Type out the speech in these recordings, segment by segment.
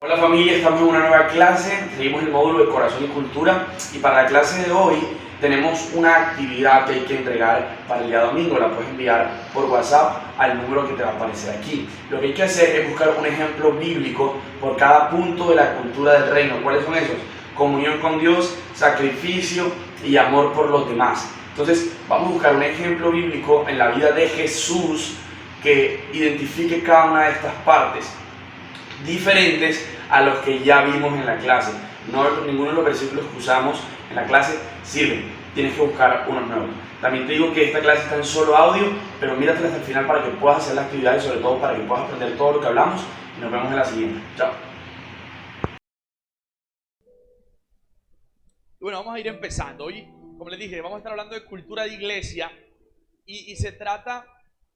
Hola familia, estamos en una nueva clase, seguimos el módulo de Corazón y Cultura y para la clase de hoy tenemos una actividad que hay que entregar para el día domingo. La puedes enviar por WhatsApp al número que te va a aparecer aquí. Lo que hay que hacer es buscar un ejemplo bíblico por cada punto de la cultura del reino. ¿Cuáles son esos? Comunión con Dios, sacrificio y amor por los demás. Entonces vamos a buscar un ejemplo bíblico en la vida de Jesús que identifique cada una de estas partes, diferentes a los que ya vimos en la clase. No, ninguno de los versículos que usamos en la clase sirven, tienes que buscar unos nuevos. También te digo que esta clase está en solo audio, pero míratela hasta el final para que puedas hacer la actividad y sobre todo para que puedas aprender todo lo que hablamos. Y nos vemos en la siguiente. Chao. Bueno, vamos a ir empezando. Hoy, como les dije, vamos a estar hablando de cultura de iglesia y se trata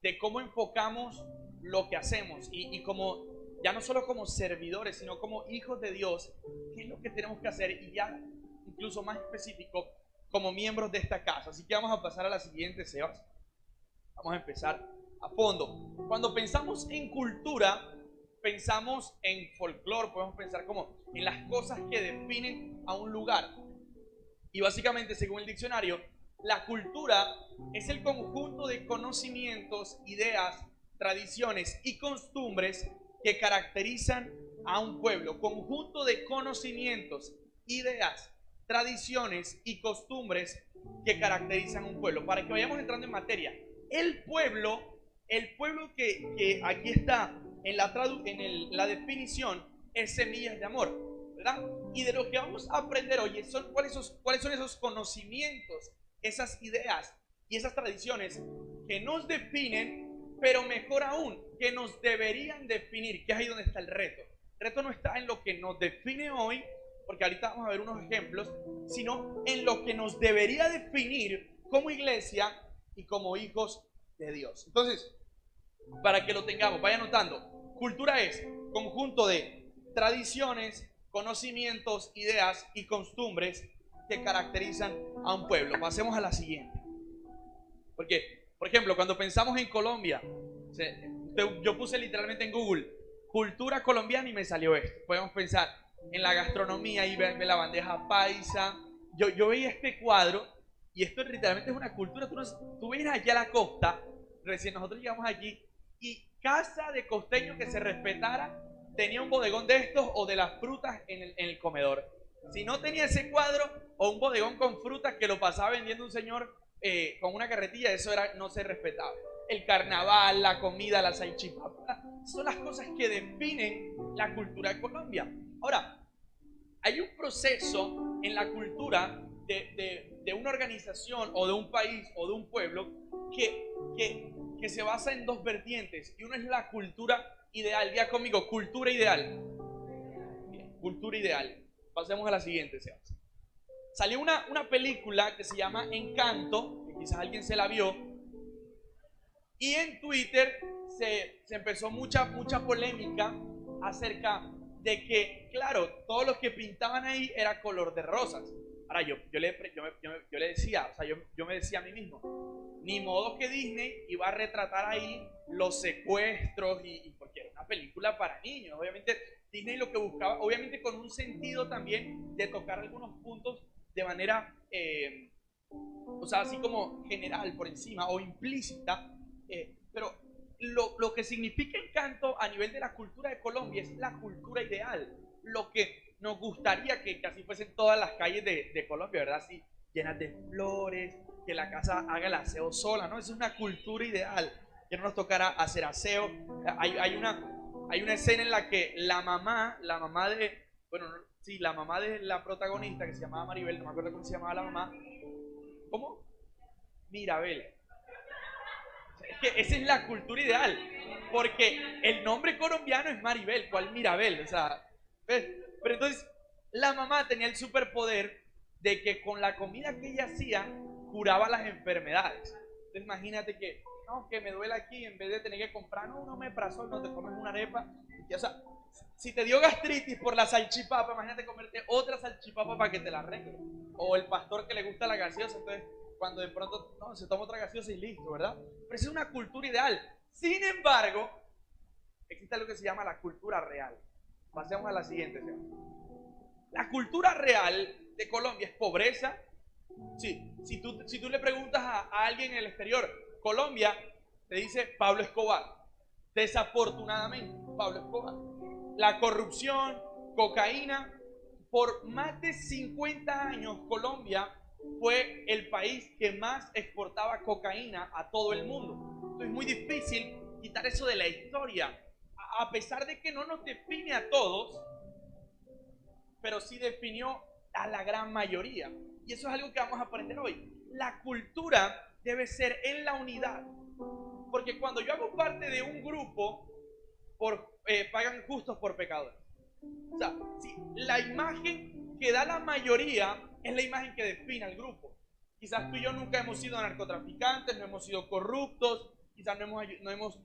de cómo enfocamos lo que hacemos y como, ya no solo como servidores, sino como hijos de Dios, qué es lo que tenemos que hacer y ya incluso más específico, como miembros de esta casa. Así que vamos a pasar a la siguiente, Sebas. Vamos a empezar a fondo. Cuando pensamos en cultura, pensamos en folclore, podemos pensar como en las cosas que definen a un lugar. Y básicamente, según el diccionario, la cultura es el conjunto de conocimientos, ideas, tradiciones y costumbres que caracterizan a un pueblo. Conjunto de conocimientos, ideas, tradiciones y costumbres que caracterizan a un pueblo. Para que vayamos entrando en materia, el pueblo que aquí está en la definición es semillas de amor, ¿verdad? Y de lo que vamos a aprender hoy son cuáles son esos conocimientos, esas ideas y esas tradiciones que nos definen, pero mejor aún, que nos deberían definir, que es ahí donde está el reto. El reto no está en lo que nos define hoy, porque ahorita vamos a ver unos ejemplos, sino en lo que nos debería definir como iglesia y como hijos de Dios. Entonces, para que lo tengamos, vaya anotando. Cultura es conjunto de tradiciones, conocimientos, ideas y costumbres que caracterizan a un pueblo. Pasemos a la siguiente. Porque, por ejemplo, cuando pensamos en Colombia, yo puse literalmente en Google cultura colombiana y me salió esto. Podemos pensar en la gastronomía y ver la bandeja paisa. Yo veía este cuadro y esto literalmente es una cultura. Tú vienes aquí a la costa, recién nosotros llegamos aquí, y casa de costeño que se respetara tenía un bodegón de estos o de las frutas en el comedor. Si no tenía ese cuadro o un bodegón con frutas que lo pasaba vendiendo un señor con una carretilla, eso no se respetaba. El carnaval, la comida, la salchipapa, son las cosas que definen la cultura de Colombia. Ahora, hay un proceso en la cultura de una organización o de un país o de un pueblo que se basa en dos vertientes. Y una es la cultura ideal. Diga conmigo, cultura ideal. Bien, cultura ideal. Pasemos a la siguiente, Sebas. Salió una película que se llama Encanto, que quizás alguien se la vio, y en Twitter se empezó mucha polémica acerca de que, claro, todo lo que pintaban ahí era color de rosas. Ahora, yo le decía, o sea, yo me decía a mí mismo, ni modo que Disney iba a retratar ahí los secuestros porque era una película para niños. Obviamente, Disney lo que buscaba, obviamente con un sentido también de tocar algunos puntos de manera, o sea, así como general, por encima o implícita, pero lo que significa Encanto a nivel de la cultura de Colombia es la cultura ideal, lo que nos gustaría que así fuesen todas las calles de Colombia, ¿verdad? Así llenas de flores, que la casa haga el aseo sola, ¿no? Esa es una cultura ideal, que no nos tocará hacer aseo. Hay una escena en la que la mamá de, bueno, sí, la mamá de la protagonista, que se llamaba Maribel, no me acuerdo cómo se llamaba la mamá. ¿Cómo? Mirabel. Es que esa es la cultura ideal. Porque el nombre colombiano es Maribel, ¿cuál Mirabel? O sea, ¿ves? Pero entonces la mamá tenía el superpoder de que con la comida que ella hacía curaba las enfermedades. Entonces imagínate que, no, que me duele aquí, en vez de tener que comprar, no, un omeprazol, no te comes una arepa. Y, o sea, si te dio gastritis por la salchipapa, imagínate comerte otra salchipapa para que te la arregle. O el pastor que le gusta la gaseosa, entonces cuando de pronto no, se toma otra gaseosa y listo, ¿verdad? Pero esa es una cultura ideal. Sin embargo, existe algo que se llama la cultura real. Pasemos a la siguiente. La cultura real de Colombia es pobreza. Sí, si tú le preguntas a alguien en el exterior, Colombia, te dice Pablo Escobar. Desafortunadamente, Pablo Escobar. La corrupción, cocaína. Por más de 50 años, Colombia fue el país que más exportaba cocaína a todo el mundo. Entonces es muy difícil quitar eso de la historia. A pesar de que no nos define a todos, pero sí definió a la gran mayoría. Y eso es algo que vamos a aprender hoy. La cultura debe ser en la unidad. Porque cuando yo hago parte de un grupo, pagan justos por pecadores. O sea, si la imagen que da la mayoría es la imagen que define al grupo. Quizás tú y yo nunca hemos sido narcotraficantes, no hemos sido corruptos, quizás no hemos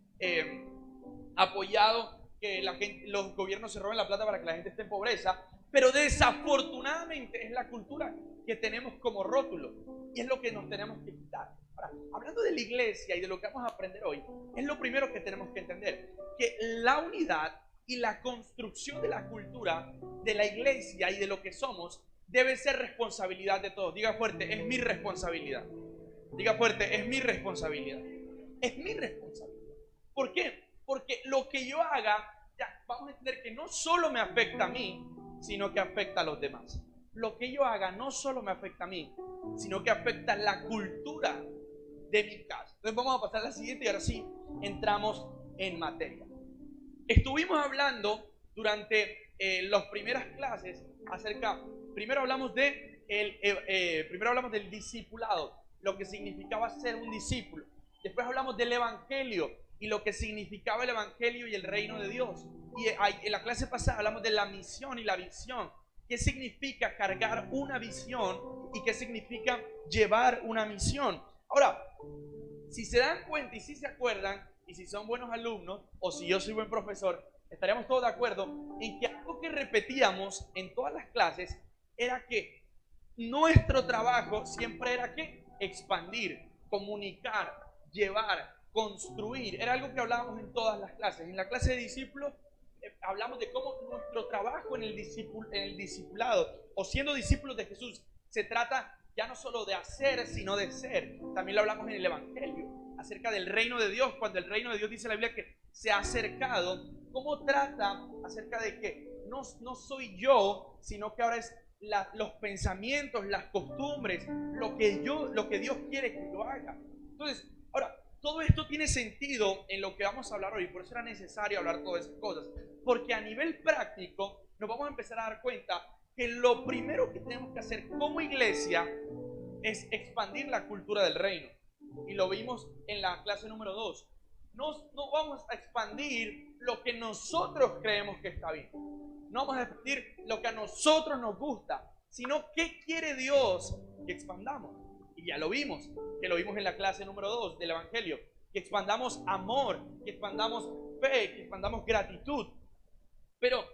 apoyado que los gobiernos se roben la plata para que la gente esté en pobreza, pero desafortunadamente es la cultura que tenemos como rótulo y es lo que nos tenemos que quitar. Ahora, hablando de la iglesia y de lo que vamos a aprender hoy, es lo primero que tenemos que entender, que la unidad y la construcción de la cultura de la iglesia y de lo que somos debe ser responsabilidad de todos. Diga fuerte, es mi responsabilidad. Diga fuerte, es mi responsabilidad. Es mi responsabilidad. ¿Por qué? Porque lo que yo haga, ya vamos a entender que no solo me afecta a mí, sino que afecta a los demás. Lo que yo haga no solo me afecta a mí, sino que afecta a la cultura de mi casa. Entonces vamos a pasar a la siguiente y ahora sí entramos en materia. Estuvimos hablando durante las primeras clases primero hablamos del discipulado, lo que significaba ser un discípulo. Después hablamos del evangelio y lo que significaba el evangelio y el reino de Dios. Y en la clase pasada hablamos de la misión y la visión. ¿Qué significa cargar una visión y qué significa llevar una misión? Ahora, si se dan cuenta y si se acuerdan, y si son buenos alumnos, o si yo soy buen profesor, estaríamos todos de acuerdo en que algo que repetíamos en todas las clases era que nuestro trabajo siempre era que expandir, comunicar, llevar, construir. Era algo que hablábamos en todas las clases. En la clase de discípulos hablamos de cómo nuestro trabajo en el discipulado o siendo discípulos de Jesús se trata ya no solo de hacer, sino de ser. También lo hablamos en el evangelio acerca del reino de Dios, cuando el reino de Dios dice la Biblia que se ha acercado. ¿Cómo trata acerca de que no soy yo, sino que ahora es los pensamientos, las costumbres, lo que Dios quiere que yo haga? Entonces, ahora, todo esto tiene sentido en lo que vamos a hablar hoy, por eso era necesario hablar todas esas cosas, porque a nivel práctico nos vamos a empezar a dar cuenta que lo primero que tenemos que hacer como iglesia es expandir la cultura del reino. Y lo vimos en la clase número 2. No vamos a expandir lo que nosotros creemos que está bien. No vamos a expandir lo que a nosotros nos gusta, sino qué quiere Dios que expandamos. Y ya lo vimos, que lo vimos en la clase número 2 del Evangelio, que expandamos amor, que expandamos fe, que expandamos gratitud. Pero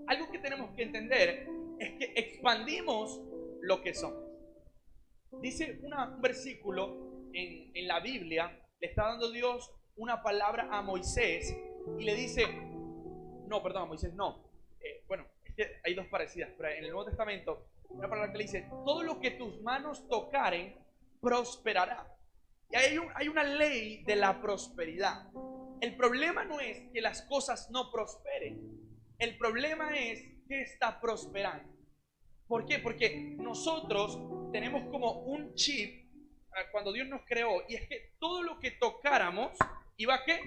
algo que tenemos que entender es que expandimos lo que somos. Dice un versículo en la Biblia, le está dando Dios una palabra a Moisés y le dice, no, perdón, a Moisés no. Bueno, es que hay dos parecidas, pero en el Nuevo Testamento, una palabra que le dice, todo lo que tus manos tocaren, prosperará. Y hay una ley de la prosperidad. El problema no es que las cosas no prosperen. El problema es que está prosperando. ¿Por qué? Porque nosotros tenemos como un chip cuando Dios nos creó, y es que todo lo que tocáramos iba a ¿qué?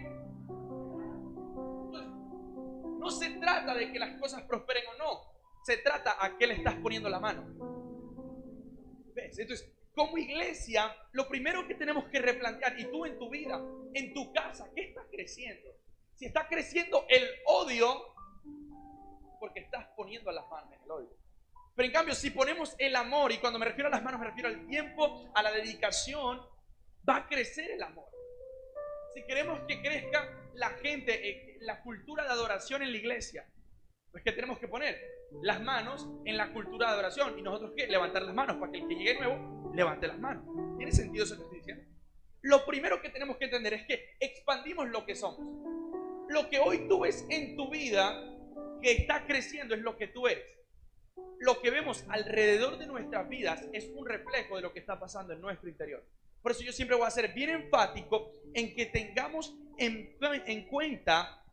Entonces, no se trata de que las cosas prosperen o no, se trata a qué le estás poniendo la mano. ¿Ves? Entonces, como iglesia, lo primero que tenemos que replantear, y tú en tu vida, en tu casa, ¿qué está creciendo? Si está creciendo el odio, porque estás poniendo las manos en el odio. Pero en cambio, si ponemos el amor, y cuando me refiero a las manos me refiero al tiempo, a la dedicación, va a crecer el amor. Si queremos que crezca la gente, la cultura de adoración en la iglesia, pues ¿qué tenemos que poner? Las manos en la cultura de adoración. ¿Y nosotros qué? Levantar las manos, para que el que llegue nuevo, levante las manos. ¿Tiene sentido eso que estoy diciendo? Lo primero que tenemos que entender es que expandimos lo que somos. Lo que hoy tú ves en tu vida, que está creciendo es lo que tú eres. Lo que vemos alrededor de nuestras vidas es un reflejo de lo que está pasando en nuestro interior. Por eso yo siempre voy a ser bien enfático en que tengamos en cuenta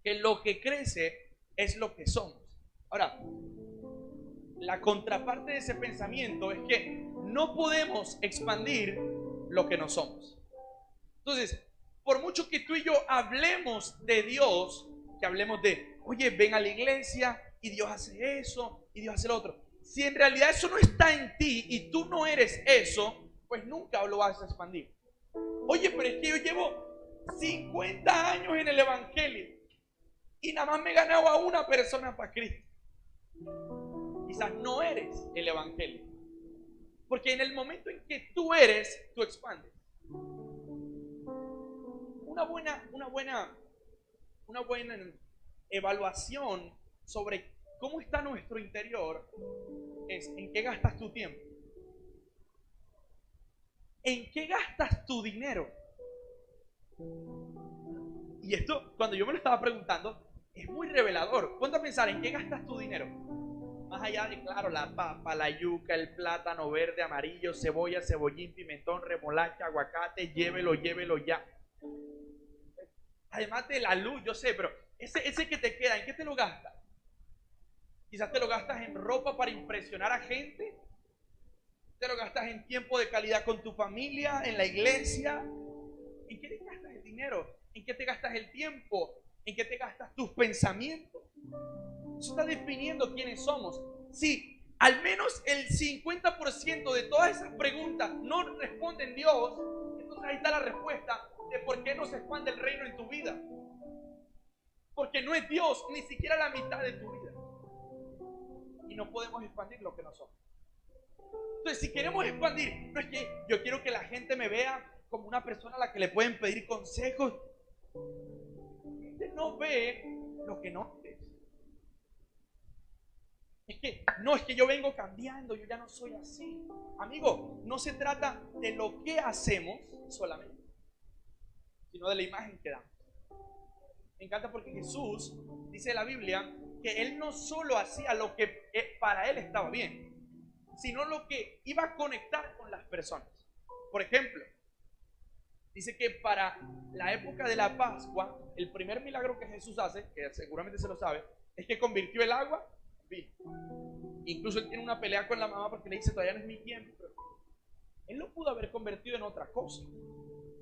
que lo que crece es lo que somos. Ahora, la contraparte de ese pensamiento es que no podemos expandir lo que no somos. Entonces, por mucho que tú y yo hablemos de Dios, que hablemos de, oye, ven a la iglesia y Dios hace eso y Dios hace lo otro. Si en realidad eso no está en ti y tú no eres eso, pues nunca lo vas a expandir. Oye, pero es que yo llevo 50 años en el evangelio y nada más me he ganado a una persona para Cristo. Quizás no eres el evangelio. Porque en el momento en que tú eres, tú expandes. Una buena evaluación sobre cómo está nuestro interior es en qué gastas tu tiempo. ¿En qué gastas tu dinero? Y esto, cuando yo me lo estaba preguntando, es muy revelador. Ponte a pensar en qué gastas tu dinero. Más allá de, claro, la papa, la yuca, el plátano verde, amarillo, cebolla, cebollín, pimentón, remolacha, aguacate, llévelo ya. Además de la luz, yo sé, pero ese que te queda, ¿en qué te lo gastas? Quizás te lo gastas en ropa para impresionar a gente. Te lo gastas en tiempo de calidad con tu familia, en la iglesia. ¿En qué te gastas el dinero? ¿En qué te gastas el tiempo? ¿En qué te gastas tus pensamientos? Eso está definiendo quiénes somos. Si al menos el 50% de todas esas preguntas no responden Dios, entonces ahí está la respuesta de por qué no se expande el reino en tu vida. Porque no es Dios ni siquiera la mitad de tu vida. Y no podemos expandir lo que no somos. Entonces, si queremos expandir, no es que yo quiero que la gente me vea como una persona a la que le pueden pedir consejos. Usted no ve lo que no es. Es que yo vengo cambiando, yo ya no soy así. Amigo, no se trata de lo que hacemos solamente, sino de la imagen que damos. Me encanta porque Jesús dice en la Biblia que Él no solo hacía lo que para Él estaba bien, sino lo que iba a conectar con las personas. Por ejemplo, dice que para la época de la Pascua, el primer milagro que Jesús hace, que seguramente se lo sabe, es que convirtió el agua en vino. Incluso él tiene una pelea con la mamá porque le dice, todavía no es mi tiempo. Él lo pudo haber convertido en otra cosa.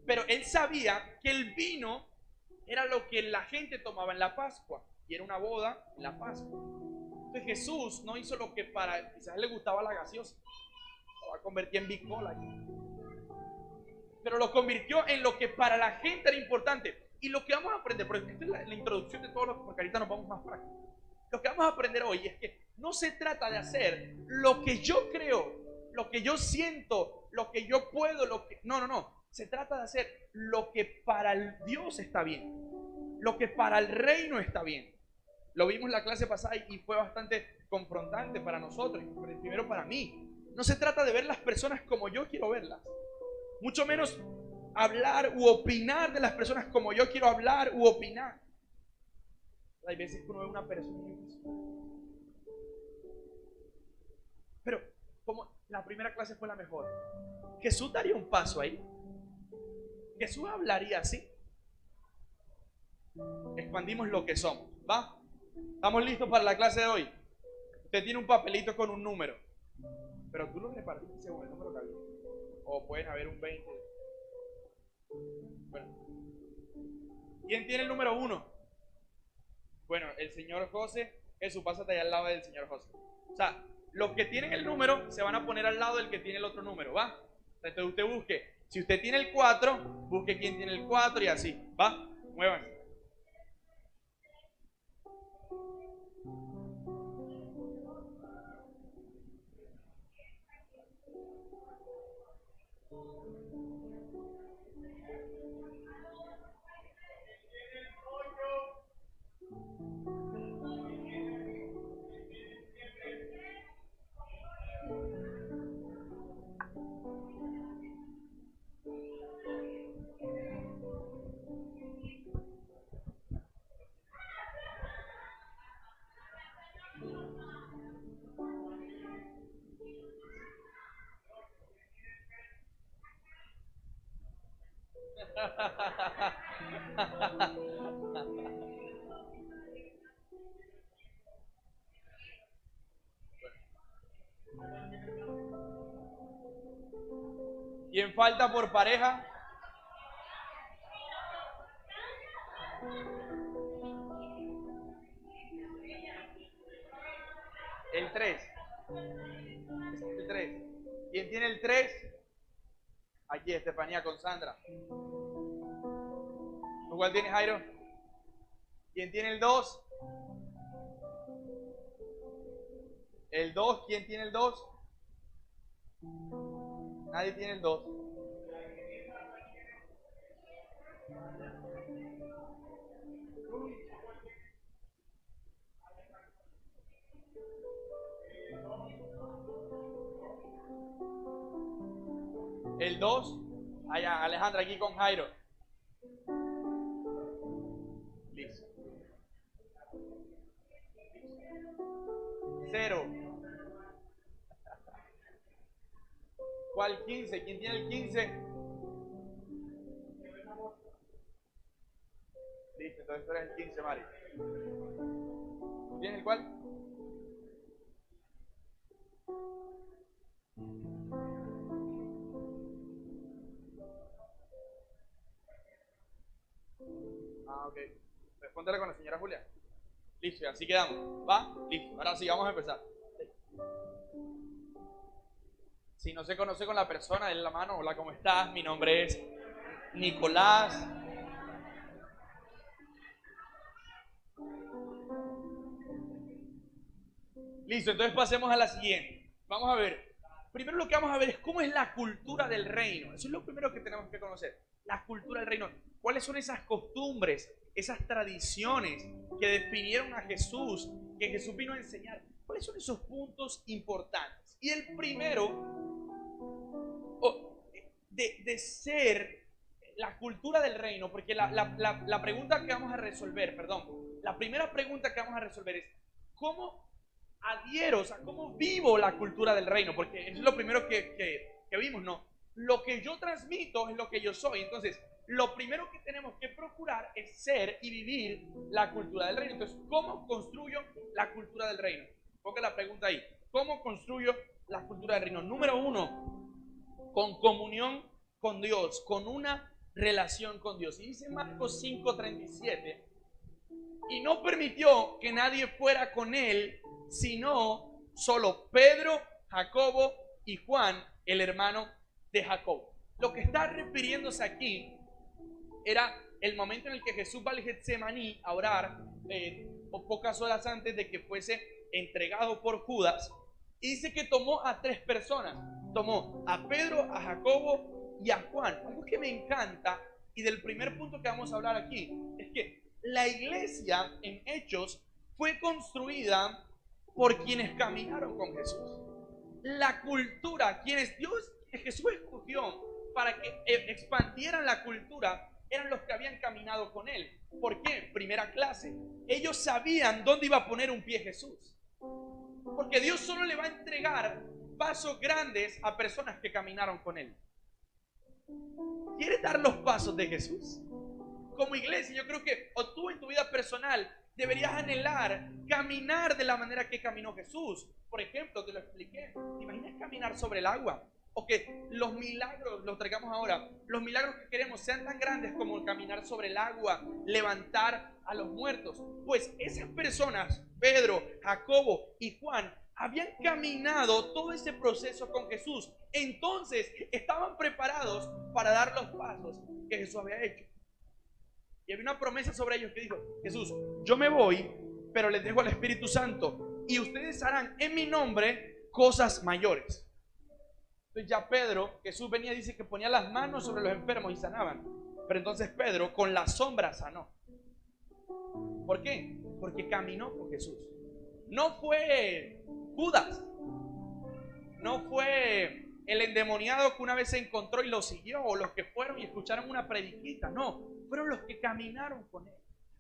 Pero él sabía que el vino era lo que la gente tomaba en la Pascua. Y era una boda en la Pascua. Entonces Jesús no hizo lo que para, quizás le gustaba la gaseosa. Lo va a convertir en Big Cola. Pero lo convirtió en lo que para la gente era importante. Y lo que vamos a aprender, porque esta es la introducción de todo lo, porque ahorita nos vamos más prácticos. Lo que vamos a aprender hoy es que no se trata de hacer lo que yo creo, lo que yo siento, lo que yo puedo, lo que... No. Se trata de hacer lo que para el Dios está bien, lo que para el reino está bien. Lo vimos en la clase pasada y fue bastante confrontante para nosotros, primero para mí. No se trata de ver las personas como yo quiero verlas, mucho menos hablar u opinar de las personas como yo quiero hablar u opinar. Hay veces que uno ve una persona y dice, pero como la primera clase fue la mejor, Jesús daría un paso ahí. Jesús hablaría así. Expandimos lo que somos, ¿va? ¿Estamos listos para la clase de hoy? Usted tiene un papelito con un número, pero tú lo repartiste según el número que había. O pueden haber un 20. Bueno. ¿Quién tiene el número 1? Bueno, el señor José. Jesús, pásate allá al lado del señor José. O sea, los que tienen el número se van a poner al lado del que tiene el otro número, ¿va? Entonces usted busque. Si usted tiene el 4, busque quién tiene el 4 y así, ¿va? Muévanse. ¿Quién falta por pareja? El 3. El 3. ¿Quién tiene el 3? Aquí, Estefanía con Sandra. ¿Tú cuál tienes, Jairo? ¿Quién tiene el 2? El 2, ¿quién tiene el 2? Nadie tiene el 2. El 2. Allá, Alejandra, aquí con Jairo. Listo. 0. ¿Cuál 15? ¿Quién tiene el 15? Listo, entonces tú eres el 15, Mari. ¿Tú tienes el cuál? Ah, ok. Respóndele con la señora Julia. Listo, y así quedamos. ¿Va? Listo. Ahora sí, vamos a empezar. Si no se conoce con la persona, denle la mano. Hola, ¿cómo estás? Mi nombre es Nicolás. Listo, entonces pasemos a la siguiente. Vamos a ver. Primero lo que vamos a ver es cómo es la cultura del reino. Eso es lo primero que tenemos que conocer. La cultura del reino. ¿Cuáles son esas costumbres, esas tradiciones que definieron a Jesús, que Jesús vino a enseñar? ¿Cuáles son esos puntos importantes? Y el primero de ser la cultura del reino, porque la pregunta que vamos a resolver, la primera pregunta que vamos a resolver es ¿cómo adhiero, o sea, cómo vivo la cultura del reino? Porque es lo primero que vimos, ¿no? Lo que yo transmito es lo que yo soy. Entonces, lo primero que tenemos que procurar es ser y vivir la cultura del reino. Entonces, ¿cómo construyo la cultura del reino? Ponga la pregunta ahí. ¿Cómo construyo la cultura del reino? Número 1, con comunión con Dios, con una relación con Dios. Y dice Marcos 5:37, y no permitió que nadie fuera con él, sino solo Pedro, Jacobo y Juan, el hermano de Jacobo. Lo que está refiriéndose aquí era el momento en el que Jesús va al Getsemaní a orar, pocas horas antes de que fuese entregado por Judas, y dice que tomó a 3 personas. Tomó a Pedro, a Jacobo y a Juan. Algo que me encanta, y del primer punto que vamos a hablar aquí, es que la iglesia en Hechos fue construida por quienes caminaron con Jesús. La cultura, Jesús escogió para que expandieran la cultura, eran los que habían caminado con él. ¿Por qué? Primera clase. Ellos sabían dónde iba a poner un pie Jesús. Porque Dios solo le va a entregar pasos grandes a personas que caminaron con él. ¿Quieres dar los pasos de Jesús? Como iglesia, yo creo que o tú en tu vida personal deberías anhelar caminar de la manera que caminó Jesús. Por ejemplo, te lo expliqué. ¿Te imaginas caminar sobre el agua? O que los milagros, los traigamos ahora, los milagros que queremos sean tan grandes como caminar sobre el agua, levantar a los muertos. Pues esas personas, Pedro, Jacobo y Juan, habían caminado todo ese proceso con Jesús. Entonces estaban preparados para dar los pasos que Jesús había hecho. Y había una promesa sobre ellos que dijo: Jesús, yo me voy, pero les dejo al Espíritu Santo, y ustedes harán en mi nombre cosas mayores. Entonces ya Pedro, Jesús venía y dice que ponía las manos sobre los enfermos y sanaban. Pero entonces Pedro con la sombra sanó. ¿Por qué? Porque caminó con Jesús. No fue Judas, no fue el endemoniado que una vez se encontró y lo siguió, o los que fueron y escucharon una prediquita. No, fueron los que caminaron con él.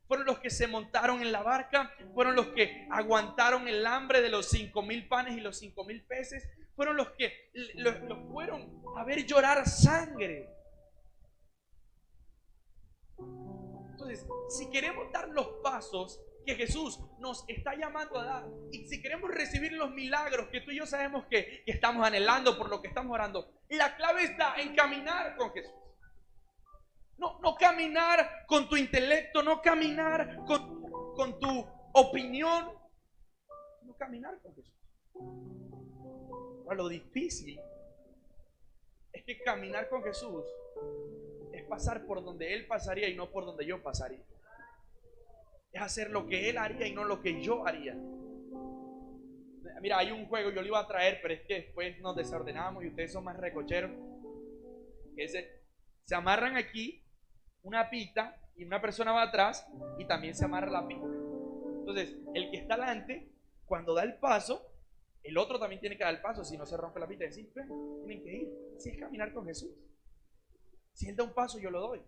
Fueron los que se montaron en la barca, fueron los que aguantaron el hambre de los 5,000 panes y los 5,000 peces, fueron los que los fueron a ver llorar sangre. Entonces, si queremos dar los pasos que Jesús nos está llamando a dar, y si queremos recibir los milagros que tú y yo sabemos que estamos anhelando, por lo que estamos orando, la clave está en caminar con Jesús. No caminar con tu intelecto, no caminar con tu opinión, no caminar con Jesús. Ahora, lo difícil es que caminar con Jesús es pasar por donde Él pasaría y no por donde yo pasaría. Es hacer lo que Él haría y no lo que yo haría. Mira, hay un juego, yo lo iba a traer, pero es que después nos desordenamos y ustedes son más recocheros. Se amarran aquí una pita y una persona va atrás y también se amarra la pita. Entonces, el que está delante, cuando da el paso, el otro también tiene que dar el paso, si no se rompe la pita. Es decir, tienen que ir. Si es caminar con Jesús. Si Él da un paso, yo lo doy.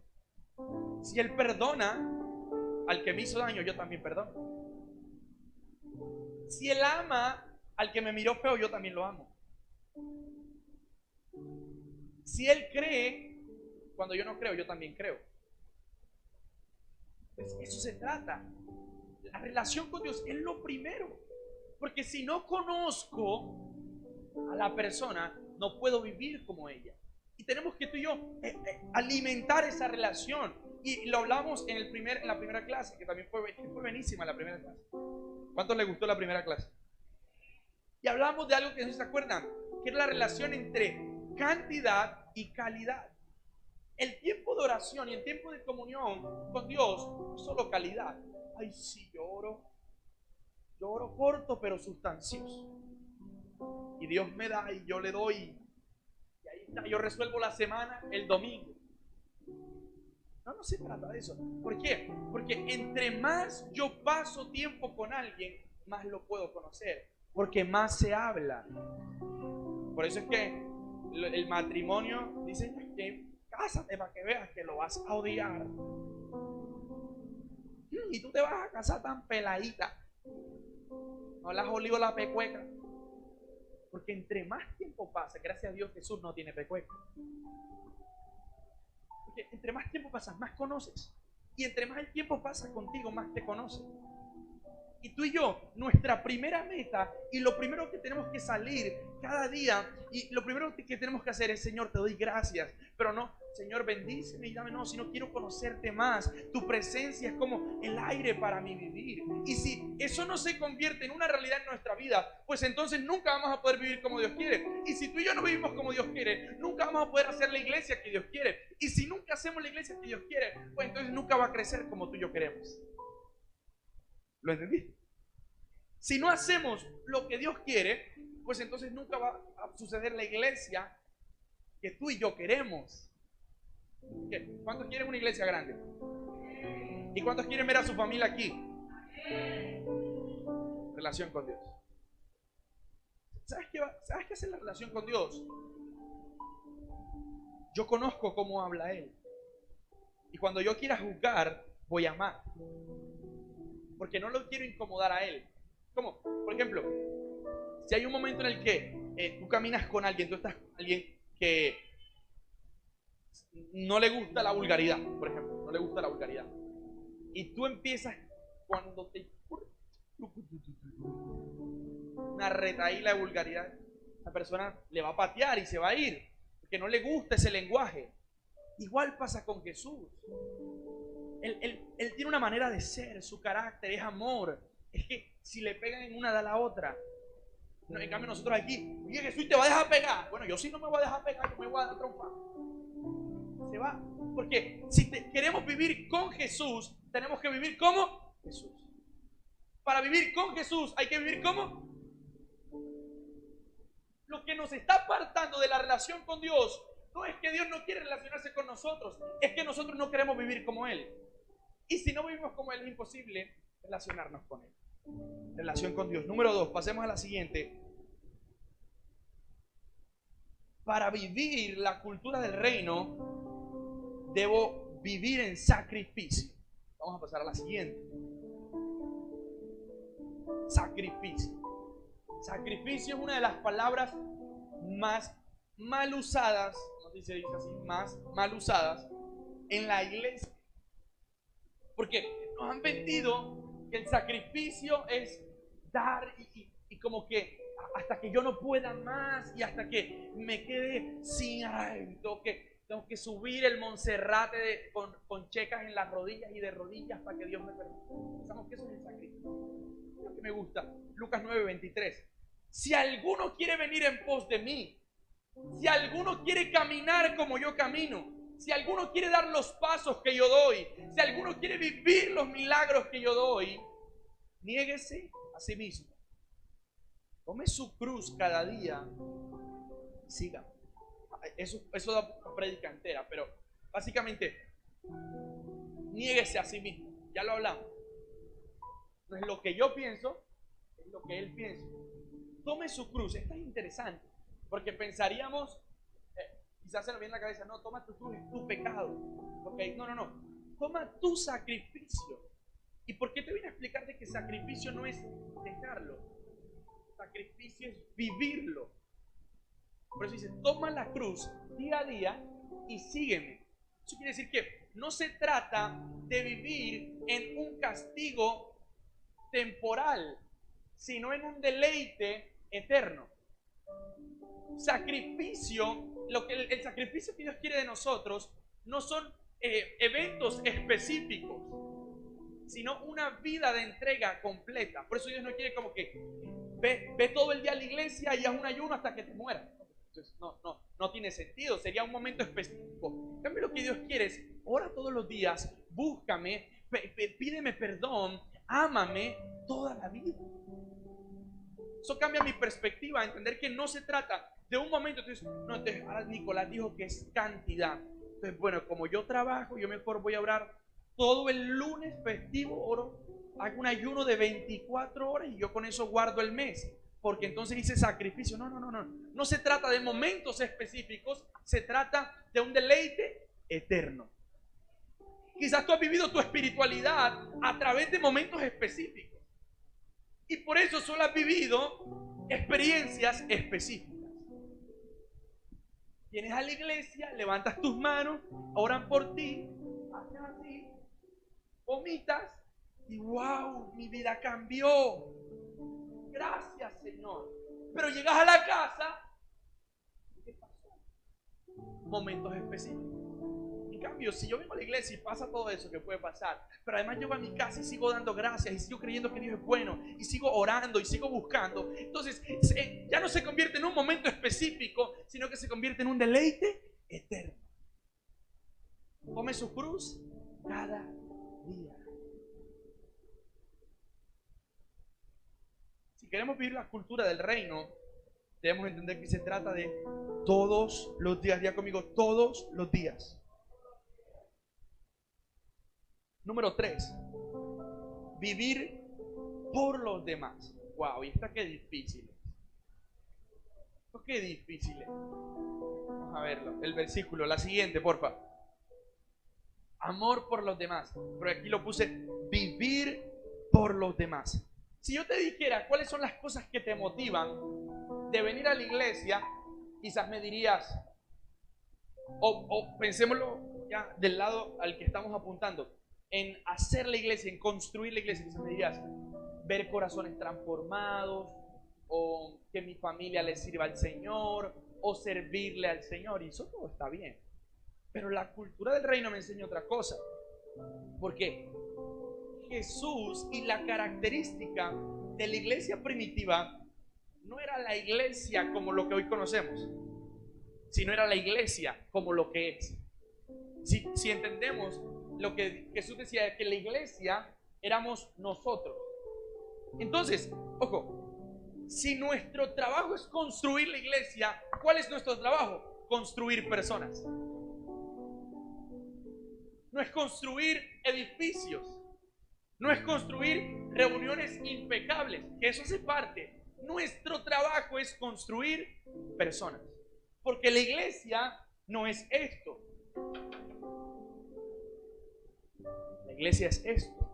Si Él perdona al que me hizo daño, yo también perdono. Si Él ama al que me miró feo, yo también lo amo. Si Él cree cuando yo no creo, yo también creo. Pues eso se trata. La relación con Dios es lo primero. Porque si no conozco a la persona, no puedo vivir como ella. Y tenemos que tú y yo alimentar esa relación. Y lo hablamos en la primera clase, que también fue buenísima la primera clase. ¿Cuántos les gustó la primera clase? Y hablamos de algo que no se acuerdan, que es la relación entre cantidad y calidad. El tiempo de oración y el tiempo de comunión con Dios no es solo calidad. Ay, sí, yo oro corto pero sustancioso. Y Dios me da y yo le doy. Y ahí está, yo resuelvo la semana el domingo. No se trata de eso. ¿Por qué? Porque entre más yo paso tiempo con alguien, más lo puedo conocer. Porque más se habla. Por eso es que el matrimonio dice que cásate para que veas que lo vas a odiar. Y tú te vas a casar tan peladita. No le has olido la pecueca. Porque entre más tiempo pasa, gracias a Dios Jesús no tiene pecueca. Porque entre más tiempo pasas, más conoces. Y entre más el tiempo pasa contigo, más te conoces. Y tú y yo, nuestra primera meta y lo primero que tenemos que salir cada día y lo primero que tenemos que hacer es: Señor, te doy gracias. Pero no, Señor, bendíceme y dame, no, sino quiero conocerte más. Tu presencia es como el aire para mi vivir. Y si eso no se convierte en una realidad en nuestra vida, pues entonces nunca vamos a poder vivir como Dios quiere. Y si tú y yo no vivimos como Dios quiere, nunca vamos a poder hacer la iglesia que Dios quiere. Y si nunca hacemos la iglesia que Dios quiere, pues entonces nunca va a crecer como tú y yo queremos. ¿Lo entendiste? Si no hacemos lo que Dios quiere, pues entonces nunca va a suceder la iglesia que tú y yo queremos. ¿Cuántos quieren una iglesia grande? ¿Y cuántos quieren ver a su familia aquí? Relación con Dios. ¿Sabes qué hace la relación con Dios? Yo conozco cómo habla Él. Y cuando yo quiera juzgar, voy a amar. Porque no lo quiero incomodar a Él. ¿Cómo? Por ejemplo, si hay un momento en el que tú caminas con alguien, tú estás con alguien que no le gusta la vulgaridad, por ejemplo, no le gusta la vulgaridad. Y tú empiezas, cuando te una retaíla de vulgaridad, la persona le va a patear y se va a ir, porque no le gusta ese lenguaje. Igual pasa con Jesús. Él tiene una manera de ser, su carácter es amor. Es que si le pegan en una, da la otra. No, en cambio nosotros aquí, oye, Jesús te va a dejar pegar. Bueno, yo sí no me voy a dejar pegar, yo me voy a dar trompa. Se va. Porque si queremos vivir con Jesús, tenemos que vivir como Jesús. Para vivir con Jesús hay que vivir como. Lo que nos está apartando de la relación con Dios no es que Dios no quiere relacionarse con nosotros, es que nosotros no queremos vivir como Él. Y si no vivimos como Él, es imposible relacionarnos con Él. Relación con Dios. Número 2, pasemos a la siguiente. Para vivir la cultura del reino, debo vivir en sacrificio. Vamos a pasar a la siguiente. Sacrificio. Sacrificio es una de las palabras más mal usadas, no sé si se dice así, más mal usadas en la iglesia. Porque nos han vendido que el sacrificio es dar y como que hasta que yo no pueda más y hasta que me quede sin tengo que subir el Monserrate con checas en las rodillas y de rodillas para que Dios me perdone. Pensamos que eso es el sacrificio. Lo que me gusta, Lucas 9:23. Si alguno quiere venir en pos de mí, si alguno quiere caminar como yo camino, si alguno quiere dar los pasos que yo doy, si alguno quiere vivir los milagros que yo doy, niéguese a sí mismo. Tome su cruz cada día y siga. Eso da prédica entera, pero básicamente, niéguese a sí mismo. Ya lo hablamos. No es lo que yo pienso, es lo que él piensa. Tome su cruz. Esto es interesante, porque pensaríamos, quizás se nos viene en la cabeza, no, toma tu cruz, es tu pecado. Okay. No. Toma tu sacrificio. ¿Y por qué te vine a explicar de que sacrificio no es dejarlo? Sacrificio es vivirlo. Por eso dice, toma la cruz día a día y sígueme. Eso quiere decir que no se trata de vivir en un castigo temporal, sino en un deleite eterno. Sacrificio, el sacrificio que Dios quiere de nosotros no son eventos específicos, sino una vida de entrega completa. Por eso Dios no quiere como que ve todo el día a la iglesia y haz un ayuno hasta que te mueras. Entonces, no tiene sentido, sería un momento específico. En cambio, lo que Dios quiere es, ora todos los días, búscame, pídeme perdón, ámame toda la vida. Eso cambia mi perspectiva, a entender que no se trata de un momento. Entonces, ahora Nicolás dijo que es cantidad. Entonces, bueno, como yo trabajo, yo mejor voy a orar todo el lunes festivo, oro, hago un ayuno de 24 horas y yo con eso guardo el mes. Porque entonces hice sacrificio. No se trata de momentos específicos, se trata de un deleite eterno. Quizás tú has vivido tu espiritualidad a través de momentos específicos. Y por eso solo has vivido experiencias específicas. Vienes a la iglesia, levantas tus manos, oran por ti, haces así, vomitas y wow, mi vida cambió. Gracias, Señor. Pero llegas a la casa, ¿qué pasó? Momentos específicos. En cambio, si yo vengo a la iglesia y pasa todo eso que puede pasar, pero además yo voy a mi casa y sigo dando gracias y sigo creyendo que Dios es bueno y sigo orando y sigo buscando, entonces ya no se convierte en un momento específico, sino que se convierte en un deleite eterno. Tome su cruz cada día. Si queremos vivir la cultura del reino, debemos entender que se trata de todos los días. Diga conmigo, todos los días. Número 3, vivir por los demás. Wow, y esta qué difícil. Esto qué difícil. Vamos a verlo. El versículo, la siguiente, porfa. Amor por los demás. Pero aquí lo puse, vivir por los demás. Si yo te dijera cuáles son las cosas que te motivan de venir a la iglesia, quizás me dirías, o pensémoslo ya del lado al que estamos apuntando, en hacer la iglesia, en construir la iglesia. Quizás me dirías, ver corazones transformados, o que mi familia le sirva al Señor, o servirle al Señor, y eso todo está bien. Pero la cultura del reino me enseña otra cosa. ¿Por qué? Jesús y la característica de la iglesia primitiva no era la iglesia como lo que hoy conocemos, sino era la iglesia como lo que es. Si entendemos lo que Jesús decía, que la iglesia éramos nosotros. Entonces, ojo, si nuestro trabajo es construir la iglesia, ¿cuál es nuestro trabajo? Construir personas. No es construir edificios, no es construir reuniones impecables, que eso hace parte. Nuestro trabajo es construir personas, porque la iglesia no es esto. La iglesia es esto.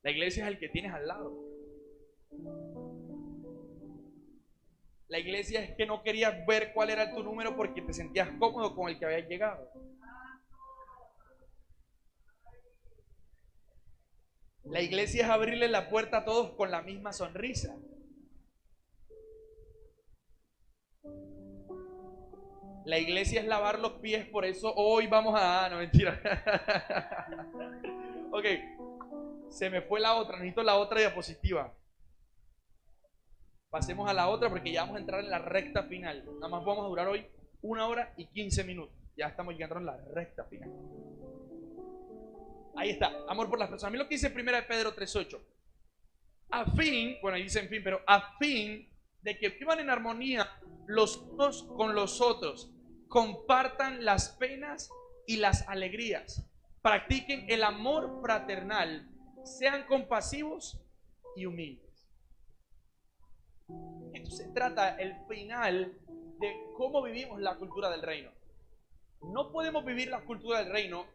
La iglesia es el que tienes al lado. La iglesia es que no querías ver cuál era tu número porque te sentías cómodo con el que habías llegado. La iglesia es abrirle la puerta a todos con la misma sonrisa. La iglesia es lavar los pies, por eso hoy vamos a... no, mentira. Ok, se me fue la otra, necesito la otra diapositiva. Pasemos a la otra porque ya vamos a entrar en la recta final. Nada más vamos a durar hoy 1 hora y 15 minutos. Ya estamos llegando a la recta final. Ahí está, amor por las personas. A mí lo que dice 1 Pedro 3:8. A fin, bueno, ahí dice en fin, pero a fin de que vivan en armonía los unos con los otros, compartan las penas y las alegrías, practiquen el amor fraternal, sean compasivos y humildes. Esto se trata el final de cómo vivimos la cultura del reino. No podemos vivir la cultura del reino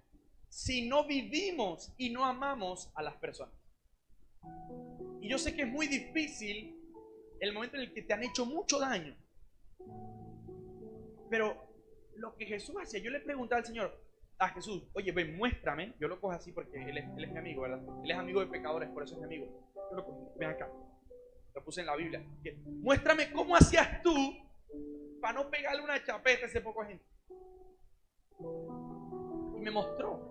si no vivimos y no amamos a las personas. Y yo sé que es muy difícil el momento en el que te han hecho mucho daño. Pero lo que Jesús hacía, yo le preguntaba al Señor, a Jesús, oye, ven, muéstrame. Yo lo cojo así porque él es mi amigo, ¿verdad? Él es amigo de pecadores, por eso es mi amigo. Yo lo cojo, ven acá. Lo puse en la Biblia. Muéstrame cómo hacías tú para no pegarle una chapeta a ese poco gente. Y me mostró.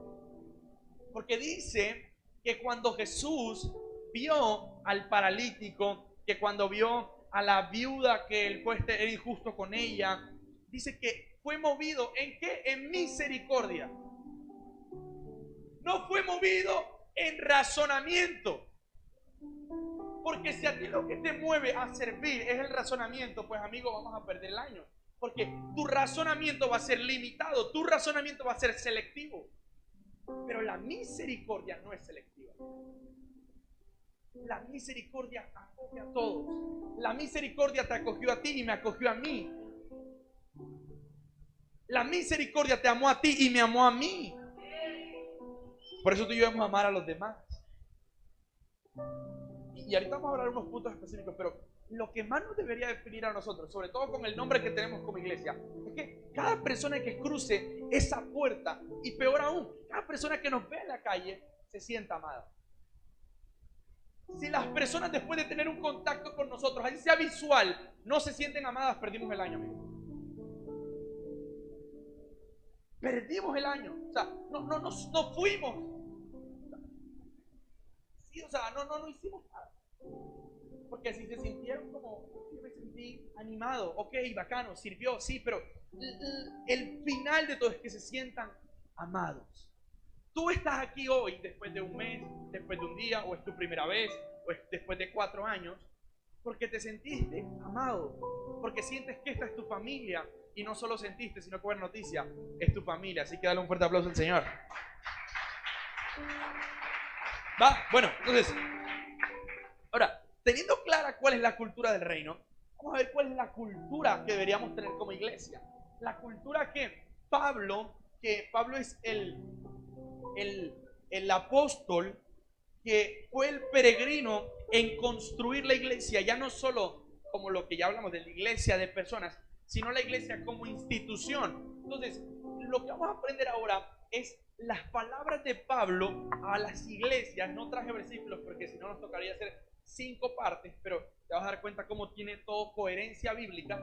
Porque dice que cuando Jesús vio al paralítico, que cuando vio a la viuda que el juez era injusto con ella, dice que fue movido ¿en qué? En misericordia. No fue movido en razonamiento. Porque si a ti lo que te mueve a servir es el razonamiento, pues amigo, vamos a perder el año. Porque tu razonamiento va a ser limitado, tu razonamiento va a ser selectivo. Pero la misericordia no es selectiva. La misericordia acoge a todos. La misericordia te acogió a ti y me acogió a mí. La misericordia te amó a ti y me amó a mí. Por eso tú y yo debemos amar a los demás. Y ahorita vamos a hablar de unos puntos específicos, pero lo que más nos debería definir a nosotros, sobre todo con el nombre que tenemos como iglesia, es que cada persona que cruce esa puerta, y peor aún, cada persona que nos ve en la calle, se sienta amada. Si las personas después de tener un contacto con nosotros, así sea visual, no se sienten amadas, perdimos el año, amigo. Perdimos el año. O sea, no fuimos. Sí, o sea, no hicimos nada. Porque si se sintieron como, yo me sentí animado, ok, bacano, sirvió, sí, pero el final de todo es que se sientan amados. Tú estás aquí hoy después de un mes, después de un día, o es tu primera vez, o es después de 4 años, porque te sentiste amado, porque sientes que esta es tu familia, y no solo sentiste, sino que buena noticia, es tu familia. Así que dale un fuerte aplauso al Señor. Va, bueno, entonces, ahora, teniendo clara cuál es la cultura del reino, vamos a ver cuál es la cultura que deberíamos tener como iglesia. La cultura que Pablo es el apóstol que fue el peregrino en construir la iglesia, ya no solo como lo que ya hablamos de la iglesia de personas, sino la iglesia como institución. Entonces, lo que vamos a aprender ahora es las palabras de Pablo a las iglesias. No traje versículos porque si no nos tocaría hacer 5 partes, pero te vas a dar cuenta cómo tiene todo coherencia bíblica.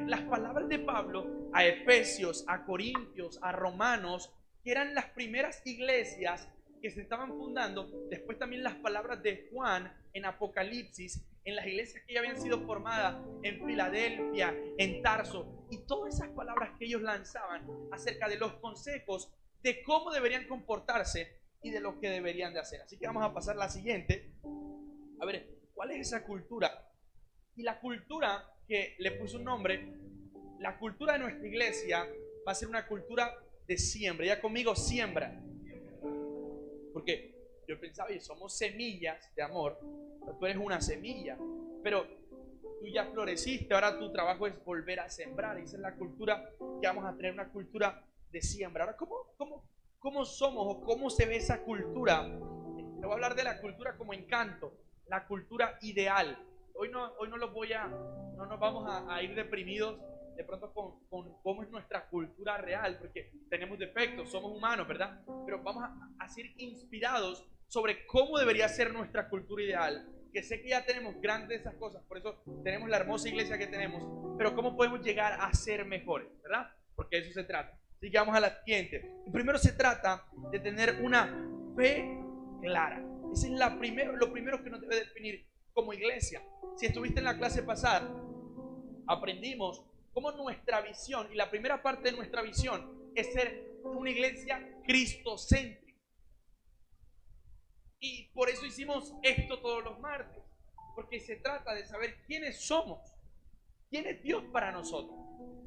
Las palabras de Pablo a Efesios, a Corintios, a Romanos, que eran las primeras iglesias que se estaban fundando. Después también las palabras de Juan en Apocalipsis, en las iglesias que ya habían sido formadas en Filadelfia, en Tarso, y todas esas palabras que ellos lanzaban acerca de los consejos de cómo deberían comportarse y de lo que deberían de hacer. Así que vamos a pasar a la siguiente. A ver, ¿cuál es esa cultura? Y la cultura que le puso un nombre, la cultura de nuestra iglesia va a ser una cultura de siembra. Ya conmigo, siembra. Porque yo pensaba, oye, somos semillas de amor. Tú eres una semilla, pero tú ya floreciste. Ahora tu trabajo es volver a sembrar. Esa es la cultura que vamos a tener, una cultura de siembra. Ahora, ¿cómo somos o cómo se ve esa cultura? Te voy a hablar de la cultura como encanto, la cultura ideal. Hoy no nos vamos a ir deprimidos de pronto con cómo es nuestra cultura real, porque tenemos defectos, somos humanos, ¿verdad? Pero vamos a ser inspirados sobre cómo debería ser nuestra cultura ideal, que sé que ya tenemos grandes de esas cosas, por eso tenemos la hermosa iglesia que tenemos, pero cómo podemos llegar a ser mejores, ¿verdad? Porque de eso se trata. Así que vamos a la siguiente. Primero se trata de tener una fe clara. Ese es lo primero que nos debe definir como iglesia. Si estuviste en la clase pasada, aprendimos cómo nuestra visión, y la primera parte de nuestra visión es ser una iglesia cristocéntrica. Y por eso hicimos esto todos los martes, porque se trata de saber quiénes somos, quién es Dios para nosotros.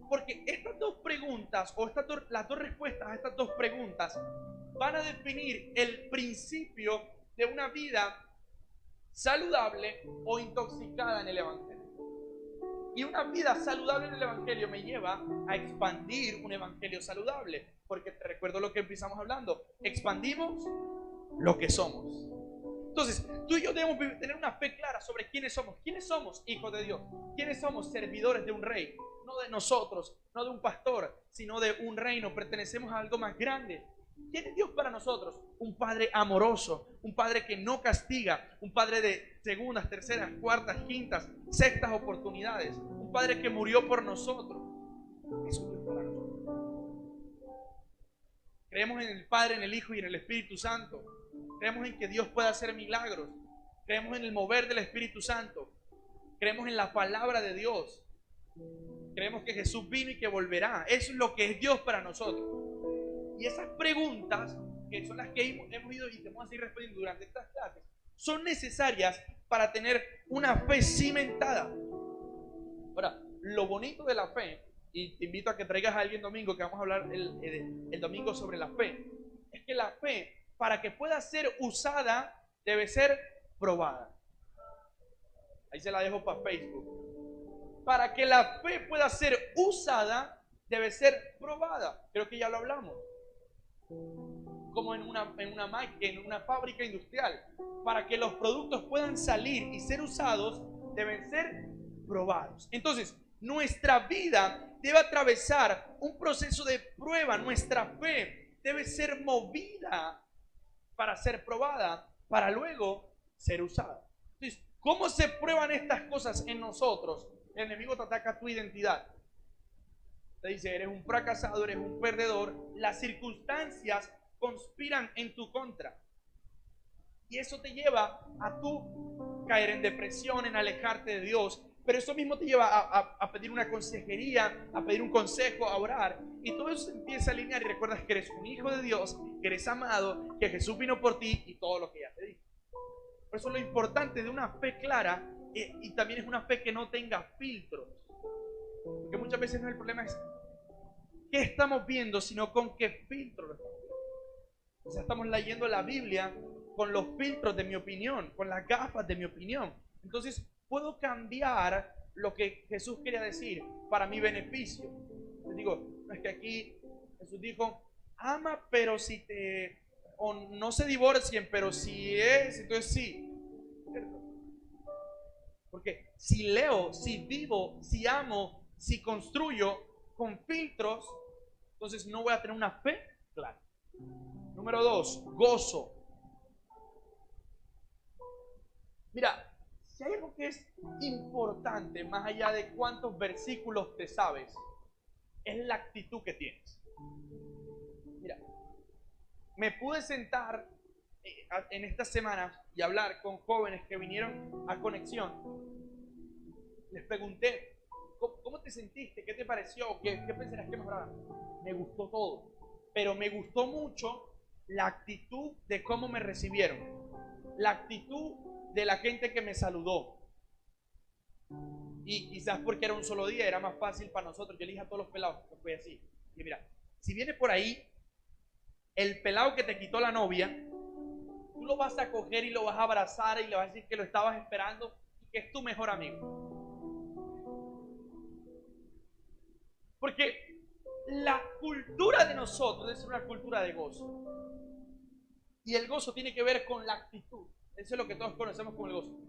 Porque estas dos preguntas, o las dos respuestas a estas dos preguntas, van a definir el principio de una vida saludable o intoxicada en el Evangelio. Y una vida saludable en el Evangelio me lleva a expandir un Evangelio saludable. Porque te recuerdo lo que empezamos hablando. Expandimos lo que somos. Entonces, tú y yo debemos tener una fe clara sobre quiénes somos. ¿Quiénes somos hijos de Dios? ¿Quiénes somos servidores de un rey? No de nosotros, no de un pastor, sino de un reino. Pertenecemos a algo más grande. ¿Quién es Dios para nosotros? Un Padre amoroso, un Padre que no castiga, un Padre de segundas, terceras, cuartas, quintas, sextas oportunidades, un Padre que murió por nosotros. Eso es Dios para nosotros. Creemos en el Padre, en el Hijo y en el Espíritu Santo. Creemos en que Dios puede hacer milagros. Creemos en el mover del Espíritu Santo. Creemos en la palabra de Dios. Creemos que Jesús vino y que volverá. Eso es lo que es Dios para nosotros. Y esas preguntas, que son las que hemos ido y te vamos a seguir respondiendo durante estas clases, son necesarias para tener una fe cimentada. Ahora, lo bonito de la fe, y te invito a que traigas a alguien domingo, que vamos a hablar el domingo sobre la fe, es que la fe, para que pueda ser usada, debe ser probada. Ahí se la dejo para Facebook. Para que la fe pueda ser usada, debe ser probada. Creo que ya lo hablamos. Como en una máquina, en una fábrica industrial. Para que los productos puedan salir y ser usados, deben ser probados. Entonces, nuestra vida debe atravesar un proceso de prueba. Nuestra fe debe ser movida para ser probada, para luego ser usada. Entonces, ¿cómo se prueban estas cosas en nosotros? El enemigo te ataca tu identidad. Te dice, eres un fracasado, eres un perdedor. Las circunstancias conspiran en tu contra. Y eso te lleva a tú caer en depresión, en alejarte de Dios. Pero eso mismo te lleva a pedir una consejería, a pedir un consejo, a orar. Y todo eso se empieza a alinear y recuerdas que eres un hijo de Dios, que eres amado, que Jesús vino por ti y todo lo que ya te dije. Por eso lo importante de una fe clara y también es una fe que no tenga filtros. Porque muchas veces no el problema es qué estamos viendo, sino con qué filtro lo estamos viendo. O sea, estamos leyendo la Biblia con los filtros de mi opinión, con las gafas de mi opinión. Entonces, puedo cambiar lo que Jesús quería decir para mi beneficio. Les digo, no es que aquí Jesús dijo, ama, pero si te, o no se divorcien, pero si es, entonces sí. ¿Cierto? Porque si leo, si vivo, si amo, si construyo con filtros, entonces no voy a tener una fe clara. Número 2, gozo. Mira, si hay algo que es importante, más allá de cuántos versículos te sabes, es la actitud que tienes. Mira, me pude sentar en estas semanas y hablar con jóvenes que vinieron a Conexión. Les pregunté, ¿cómo te sentiste? ¿Qué te pareció? ¿Qué pensarás que mejorar? Me gustó todo, pero me gustó mucho la actitud de cómo me recibieron, la actitud de la gente que me saludó. Y quizás porque era un solo día, era más fácil para nosotros. Yo le dije a todos los pelados, que fue así. Y mira, si viene por ahí el pelado que te quitó la novia, tú lo vas a coger y lo vas a abrazar y le vas a decir que lo estabas esperando y que es tu mejor amigo. Porque la cultura de nosotros debe ser una cultura de gozo. Y el gozo tiene que ver con la actitud. Eso es lo que todos conocemos como el gozo.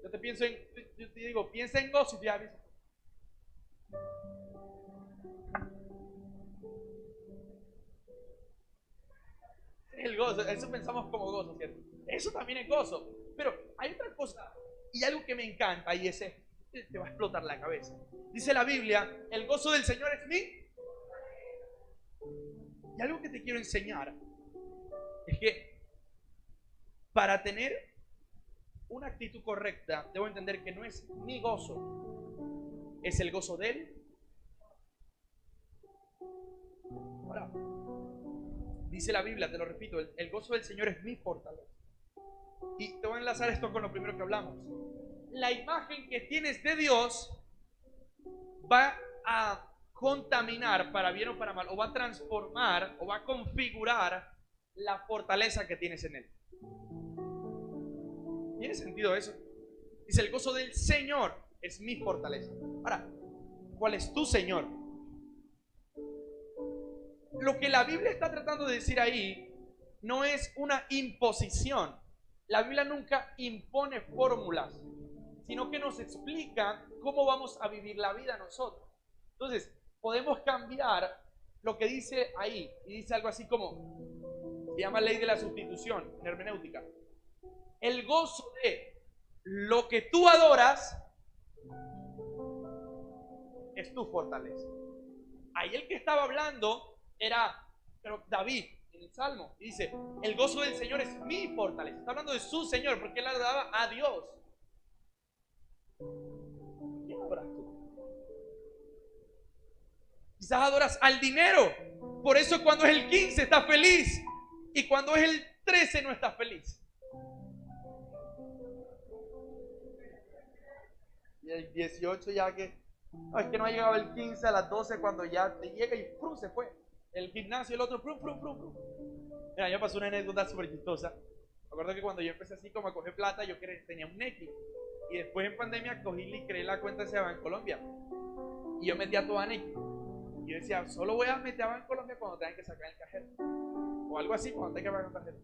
Yo te digo, piensa en gozo y te aviso. es el gozo. Eso pensamos como gozo, ¿cierto? Eso también es gozo. Pero hay otra cosa y algo que me encanta y ese te va a explotar la cabeza. Dice la Biblia, el gozo del Señor es mi. Y algo que te quiero enseñar es que para tener una actitud correcta, debo entender que no es mi gozo, es el gozo de Él. Ahora, dice la Biblia, te lo repito, el gozo del Señor es mi fortaleza. Y te voy a enlazar esto con lo primero que hablamos. La imagen que tienes de Dios va a contaminar, para bien o para mal, o va a transformar, o va a configurar la fortaleza que tienes en Él. ¿Tiene sentido eso? Dice, el gozo del Señor es mi fortaleza. Ahora, ¿cuál es tu Señor? Lo que la Biblia está tratando de decir ahí no es una imposición. La Biblia nunca impone fórmulas, sino que nos explica cómo vamos a vivir la vida nosotros. Entonces, podemos cambiar lo que dice ahí, y dice algo así como, se llama ley de la sustitución en hermenéutica. El gozo de lo que tú adoras es tu fortaleza. Ahí el que estaba hablando era David en el Salmo, y dice, el gozo del Señor es mi fortaleza. Está hablando de su Señor, porque él adoraba a Dios. ¿Quién adoras tú? Quizás adoras al dinero, por eso cuando es el 15 estás feliz, y cuando es el 13 no estás feliz. Y el 18 ya que, no, es que no ha llegado el 15 a las 12 cuando ya te llega y ¡prum! Se fue. El gimnasio, el otro, ¡prum! Mira, ya pasó una anécdota súper chistosa. Me acuerdo que cuando yo empecé así como a coger plata, yo tenía un Nequi. Y después en pandemia cogí y creé la cuenta de Bancolombia. Y yo metía toda Nequi. Y yo decía, solo voy a meter a Bancolombia cuando tengan que sacar el cajero. O algo así, cuando tengan que pagar un cajero.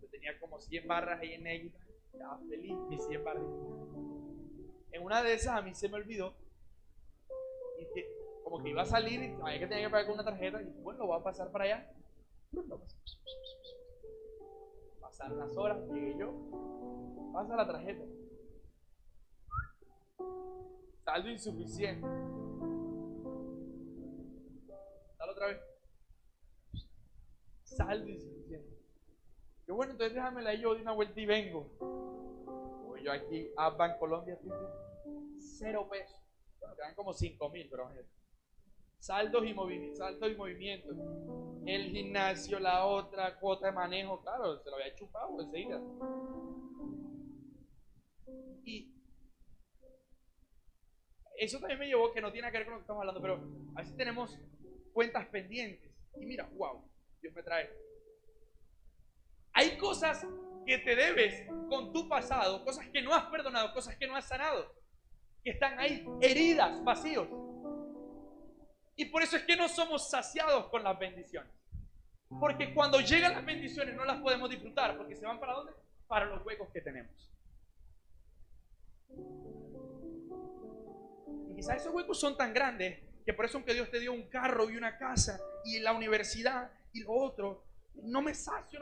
Yo tenía como 100 barras ahí en Nequi. Estaba feliz, mis 100 barras. En una de esas a mí se me olvidó y que como que iba a salir y sabía que tenía que pagar con una tarjeta y bueno, lo voy a pasar para allá. Pasaron las horas, llegué yo, pasa la tarjeta, saldo insuficiente, dale otra vez, saldo insuficiente. Yo bueno, entonces déjamela yo de una vuelta y vengo. Yo aquí a Bancolombia 0 pesos. Bueno, quedan como 5,000, pero saldos y movimientos. El gimnasio, la otra cuota de manejo, claro, se lo había chupado enseguida. Y eso también me llevó, que no tiene que ver con lo que estamos hablando, pero a veces tenemos cuentas pendientes. Y mira, wow, Dios me trae. Hay cosas que te debes con tu pasado, cosas que no has perdonado, cosas que no has sanado, que están ahí, heridas, vacíos. Y por eso es que no somos saciados con las bendiciones. Porque cuando llegan las bendiciones no las podemos disfrutar, porque se van ¿para dónde? Para los huecos que tenemos. Y quizás esos huecos son tan grandes que por eso, aunque Dios te dio un carro y una casa y la universidad y lo otro, no me sacio.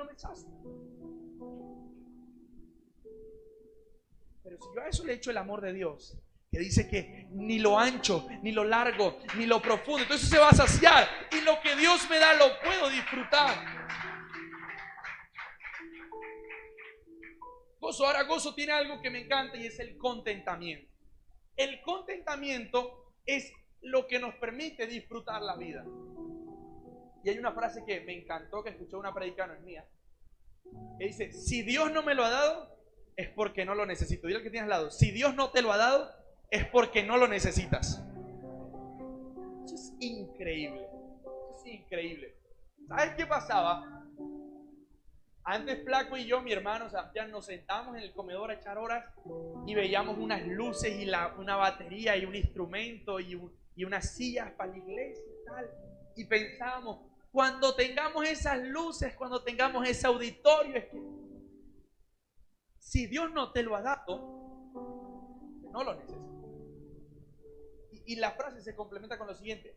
Pero si yo a eso le echo el amor de Dios, que dice que ni lo ancho, ni lo largo, ni lo profundo, entonces se va a saciar y lo que Dios me da lo puedo disfrutar. Gozo tiene algo que me encanta y es el contentamiento. El contentamiento es lo que nos permite disfrutar la vida. Y hay una frase que me encantó, que escuché una predicana, es mía, que dice, si Dios no me lo ha dado, es porque no lo necesito. Dile al que tienes al lado, si Dios no te lo ha dado, es porque no lo necesitas. Eso es increíble. ¿Sabes qué pasaba? Antes Flaco y yo, mi hermano Sebastián, nos sentábamos en el comedor a echar horas y veíamos unas luces y una batería y un instrumento y unas sillas para la iglesia y tal. Y pensábamos, cuando tengamos esas luces, cuando tengamos ese auditorio, es que si Dios no te lo ha dado, no lo necesitas. Y la frase se complementa con lo siguiente: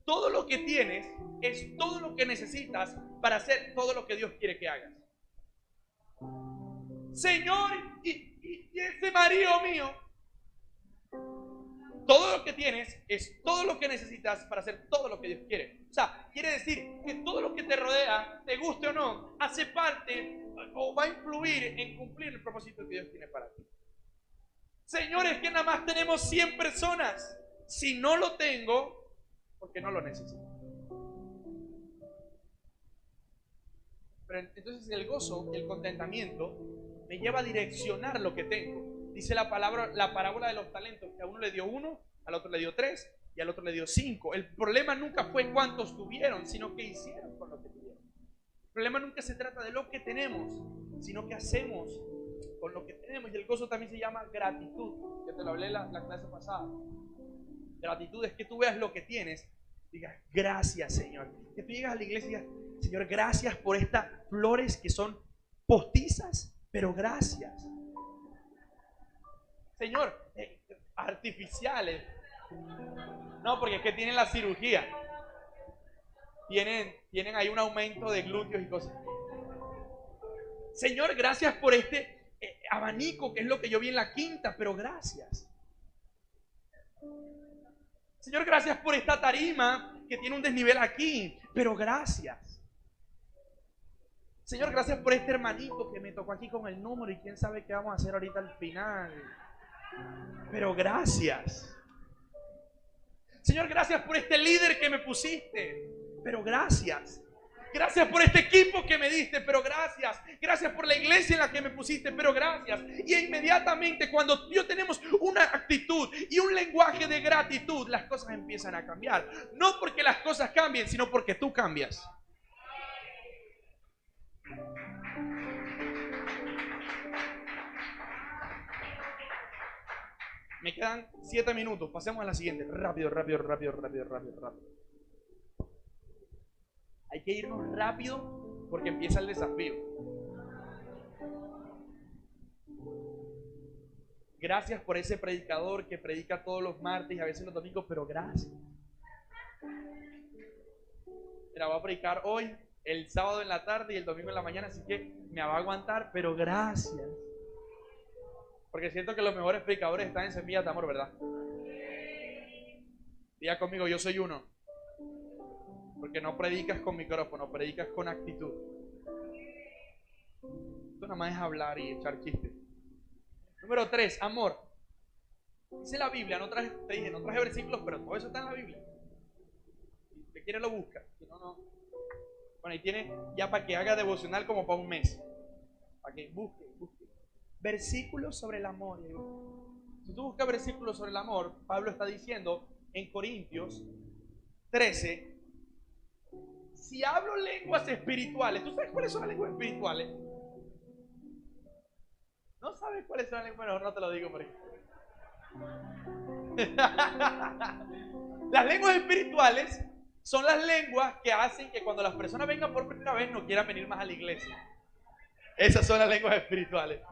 todo lo que tienes es todo lo que necesitas para hacer todo lo que Dios quiere que hagas. Señor, y ese marido mío, todo lo que tienes es todo lo que necesitas para hacer todo lo que Dios quiere. O sea, quiere decir que todo lo que te rodea, te guste o no, hace parte o va a influir en cumplir el propósito que Dios tiene para ti. Señores, que nada más tenemos 100 personas. Si no lo tengo, porque no lo necesito. Pero entonces el gozo, el contentamiento, me lleva a direccionar lo que tengo. Dice la parábola de los talentos, que a uno le dio 1, al otro le dio 3 y al otro le dio 5. El problema nunca fue cuántos tuvieron, sino qué hicieron con lo que tuvieron. El problema nunca se trata de lo que tenemos, sino qué hacemos con lo que tenemos. Y el gozo también se llama gratitud, que te lo hablé la clase pasada. Gratitud es que tú veas lo que tienes, digas gracias, Señor. Que tú llegas a la iglesia y digas, Señor, gracias por estas flores que son postizas, pero gracias. Señor, artificiales. No, porque es que tienen la cirugía. Tienen ahí un aumento de glúteos y cosas. Señor, gracias por este abanico, que es lo que yo vi en la quinta, pero gracias. Señor, gracias por esta tarima que tiene un desnivel aquí, pero gracias. Señor, gracias por este hermanito que me tocó aquí con el número y quién sabe qué vamos a hacer ahorita al final. Pero gracias. Señor, gracias por este líder que me pusiste, pero gracias. Gracias por este equipo que me diste, pero gracias. Gracias por la iglesia en la que me pusiste, pero gracias. Y inmediatamente cuando yo tenemos una actitud y un lenguaje de gratitud, las cosas empiezan a cambiar. No porque las cosas cambien, sino porque tú cambias. Me quedan 7 minutos. Pasemos a la siguiente. Rápido. Hay que irnos rápido porque empieza el desafío. Gracias por ese predicador que predica todos los martes y a veces los domingos, pero gracias. Mira, voy a predicar hoy, el sábado en la tarde y el domingo en la mañana, así que me va a aguantar, pero gracias. Porque siento que los mejores predicadores están en Semillas de Amor, ¿verdad? Diga conmigo, yo soy uno. Porque no predicas con micrófono, predicas con actitud. Esto nada más es hablar y echar chistes. Número 3, amor. Dice la Biblia, no traje versículos, pero todo eso está en la Biblia. Si usted quiere lo busca, si no, no. Bueno, ahí tiene ya para que haga devocional como para un mes. Para que busque. Versículos sobre el amor. Si tú buscas versículos sobre el amor, Pablo está diciendo en Corintios 13, si hablo lenguas espirituales, ¿tú sabes cuáles son las lenguas espirituales? ¿No sabes cuáles son las lenguas? Bueno, no te lo digo por ahí. Las lenguas espirituales son las lenguas que hacen que cuando las personas vengan por primera vez no quieran venir más a la iglesia. Esas son las lenguas espirituales.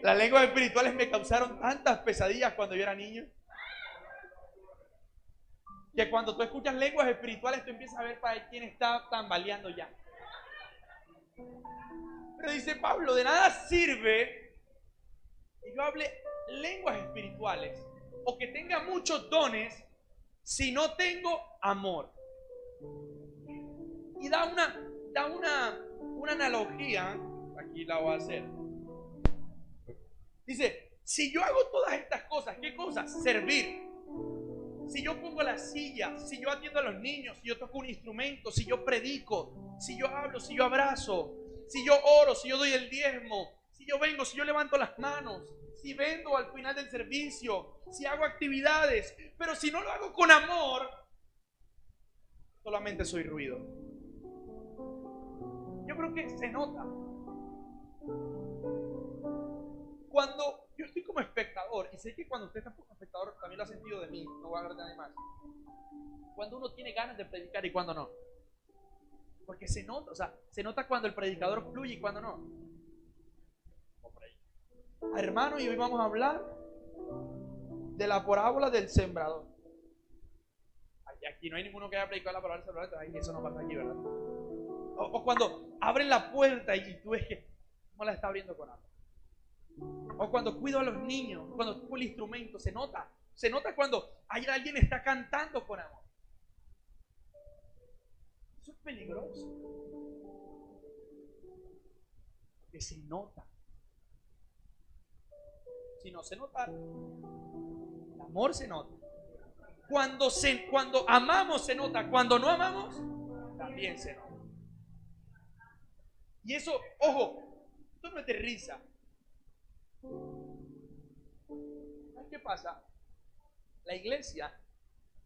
Las lenguas espirituales me causaron tantas pesadillas cuando yo era niño, que cuando tú escuchas lenguas espirituales tú empiezas a ver para quién está tambaleando ya. Pero dice Pablo, de nada sirve que yo hable lenguas espirituales o que tenga muchos dones si no tengo amor. Y da una analogía, aquí la voy a hacer. Dice, si yo hago todas estas cosas, ¿qué cosas? Servir. Si yo pongo la silla, si yo atiendo a los niños, si yo toco un instrumento, si yo predico, si yo hablo, si yo abrazo, si yo oro, si yo doy el diezmo, si yo vengo, si yo levanto las manos, si vendo al final del servicio, si hago actividades, pero si no lo hago con amor, solamente soy ruido. Yo creo que se nota. Cuando yo estoy como espectador, y sé que cuando usted está como espectador también lo ha sentido de mí, no voy a hablar de nadie más. Cuando uno tiene ganas de predicar y cuando no. Porque se nota, o sea, se nota cuando el predicador fluye y cuando no. Hermano, y hoy vamos a hablar de la parábola del sembrador. Ay, Y aquí no hay ninguno que haya predicado la palabra del celular, entonces eso no pasa aquí, ¿verdad? O cuando abren la puerta y tú ves que no la está abriendo con amor. O cuando cuido a los niños, cuando toco el instrumento, se nota cuando alguien está cantando con amor. Eso es peligroso. Que se nota. Si no se nota, el amor se nota. Cuando amamos se nota, cuando no amamos, también se nota. Y eso, ojo, esto no es de risa. ¿Sabes qué pasa? La iglesia,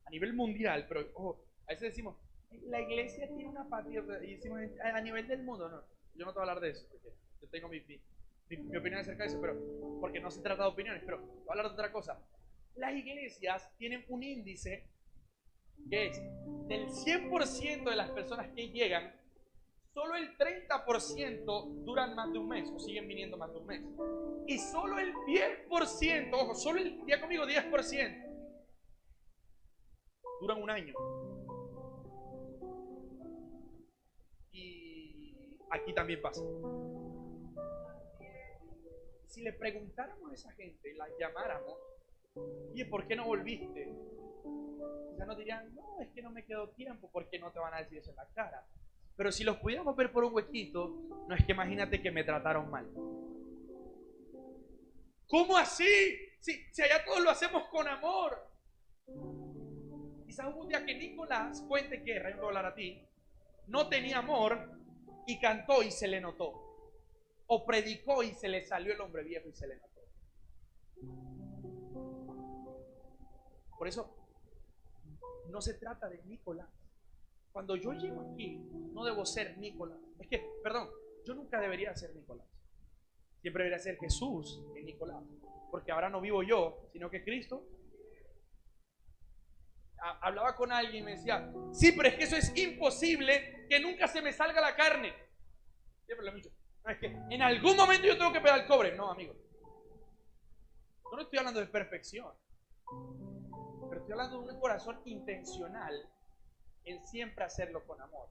a nivel mundial, pero ojo, a veces decimos, la iglesia tiene una patria, y decimos a nivel del mundo, no, yo no te voy a hablar de eso, porque yo tengo mi opinión acerca de eso, pero porque no se trata de opiniones, pero voy a hablar de otra cosa. Las iglesias tienen un índice que es del 100% de las personas que llegan, solo el 30% duran más de un mes o siguen viniendo más de un mes. Y solo el 10%, ojo, solo el, día conmigo, 10%, duran un año. Y aquí también pasa. Si le preguntáramos a esa gente, la llamáramos, ¿y por qué no volviste? Ya nos dirían, no, es que no me quedó tiempo, porque no te van a decir eso en la cara. Pero si los pudiéramos ver por un huequito, no es que imagínate que me trataron mal. ¿Cómo así? Si allá todos lo hacemos con amor. Quizás hubo un día que Nicolás, Fuente Guerra, yo no voy a hablar a ti, no tenía amor y cantó y se le notó. O predicó y se le salió el hombre viejo y se le notó. Por eso, no se trata de Nicolás. Cuando yo llego aquí, no debo ser Nicolás. Es que, perdón, yo nunca debería ser Nicolás. Siempre debería ser Jesús en Nicolás. Porque ahora no vivo yo, sino que Cristo. Hablaba con alguien y me decía, sí, pero es que eso es imposible, que nunca se me salga la carne. Siempre lo he dicho. No, es que en algún momento yo tengo que pegar el cobre. No, amigo. Yo no estoy hablando de perfección. Pero estoy hablando de un corazón intencional en siempre hacerlo con amor.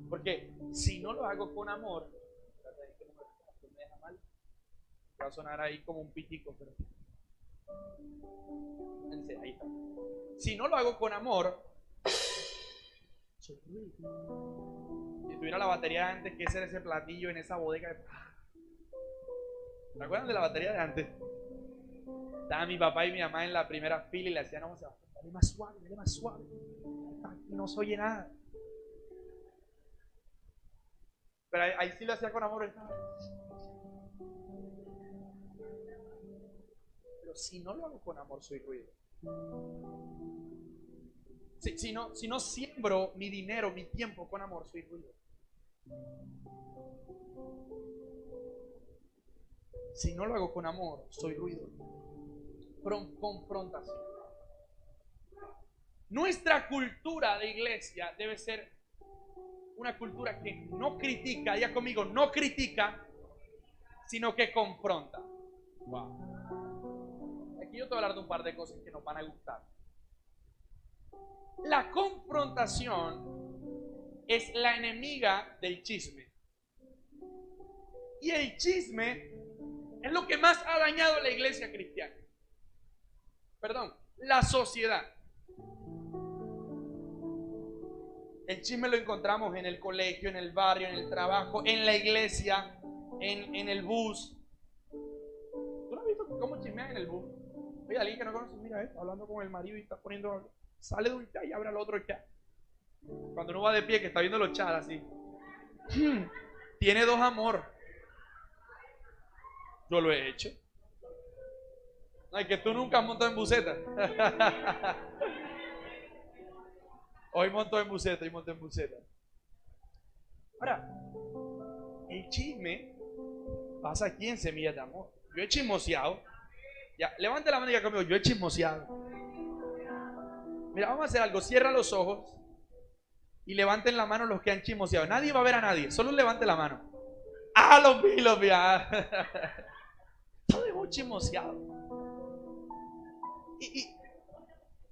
Porque si no lo hago con amor, me deja mal, va a sonar ahí como un pitico, pero ahí está. Si no lo hago con amor, soy ruido. Si tuviera la batería de antes, que ese era ese platillo en esa bodega de... ¿Se acuerdan de la batería de antes? Estaban mi papá y mi mamá en la primera fila y le decían, no, Sebastián, dale más suave, dale más suave. Y no se oye nada. Pero ahí sí lo hacía con amor. Pero si no lo hago con amor, soy ruido. Si no siembro mi dinero, mi tiempo con amor, soy ruido. Si no lo hago con amor, soy ruido. Confrontación. Nuestra cultura de iglesia debe ser una cultura que no critica, ya conmigo, no critica, sino que confronta. Wow. Aquí yo te voy a hablar de un par de cosas que nos van a gustar. La confrontación es la enemiga del chisme. Y el chisme es lo que más ha dañado la iglesia cristiana. Perdón, la sociedad. El chisme lo encontramos en el colegio, en el barrio, en el trabajo, en la iglesia, en el bus. ¿Tú no has visto cómo chismean en el bus? Oye, alguien que no conoce, mira, hablando con el marido y está poniendo algo. Sale de un chat y abre al otro chat. Cuando uno va de pie, que está viendo los chats así. Tiene dos amor. Yo lo he hecho. No, es que tú nunca has montado en buseta. Hoy monto en buseta, hoy monto en buseta. Ahora, el chisme pasa aquí en Semillas de Amor. Yo he chismoseado. Ya, levante la mano y diga conmigo, yo he chismoseado. Mira, vamos a hacer algo. Cierra los ojos y levanten la mano los que han chismoseado. Nadie va a ver a nadie, solo levante la mano. Ah, los vi. Todos hemos chismoseado.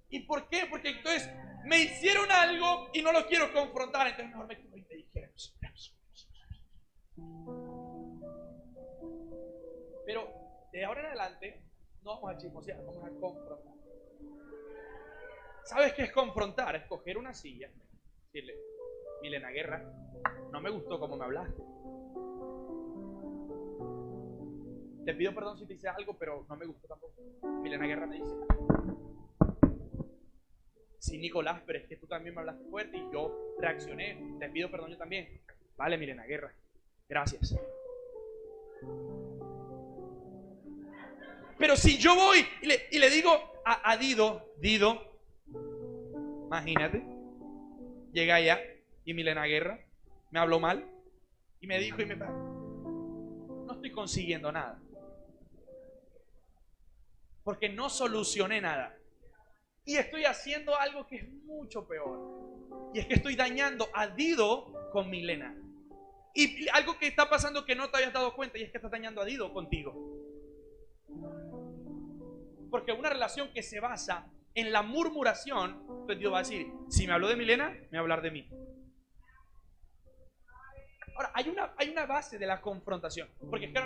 ¿Y por qué? Porque entonces me hicieron algo y no lo quiero confrontar, entonces mejor me quedo y te dije. Pero de ahora en adelante no vamos a chismosear, vamos a confrontar. ¿Sabes qué es confrontar? Es coger una silla, decirle, Milena Guerra, no me gustó cómo me hablaste. Te pido perdón si te hice algo, pero no me gustó tampoco. Milena Guerra me dice, sí, Nicolás, pero es que tú también me hablaste fuerte y yo reaccioné. Te pido perdón yo también. Vale, Milena Guerra, gracias. Pero si yo voy y le digo a Dido, imagínate, llega allá y Milena Guerra me habló mal y me dijo no estoy consiguiendo nada. Porque no solucioné nada. Y estoy haciendo algo que es mucho peor. Y es que estoy dañando a Dido con Milena. Y algo que está pasando que no te habías dado cuenta, y es que estás dañando a Dido contigo. Porque una relación que se basa en la murmuración, pues Dios va a decir, si me habló de Milena, me va a hablar de mí. Ahora, hay una base de la confrontación. Porque es que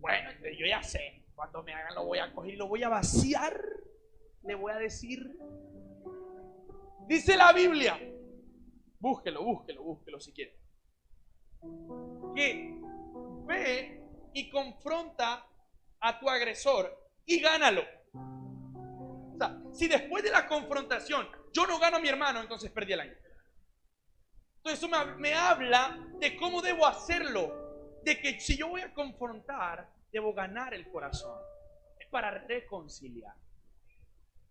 bueno, yo ya sé, cuando me hagan lo voy a coger y lo voy a vaciar. Le voy a decir, dice la Biblia, búsquelo si quiere, que ve y confronta a tu agresor y gánalo. O sea, si después de la confrontación yo no gano a mi hermano, entonces perdí el año. Entonces eso me habla de cómo debo hacerlo, de que si yo voy a confrontar, debo ganar el corazón. Es para reconciliar.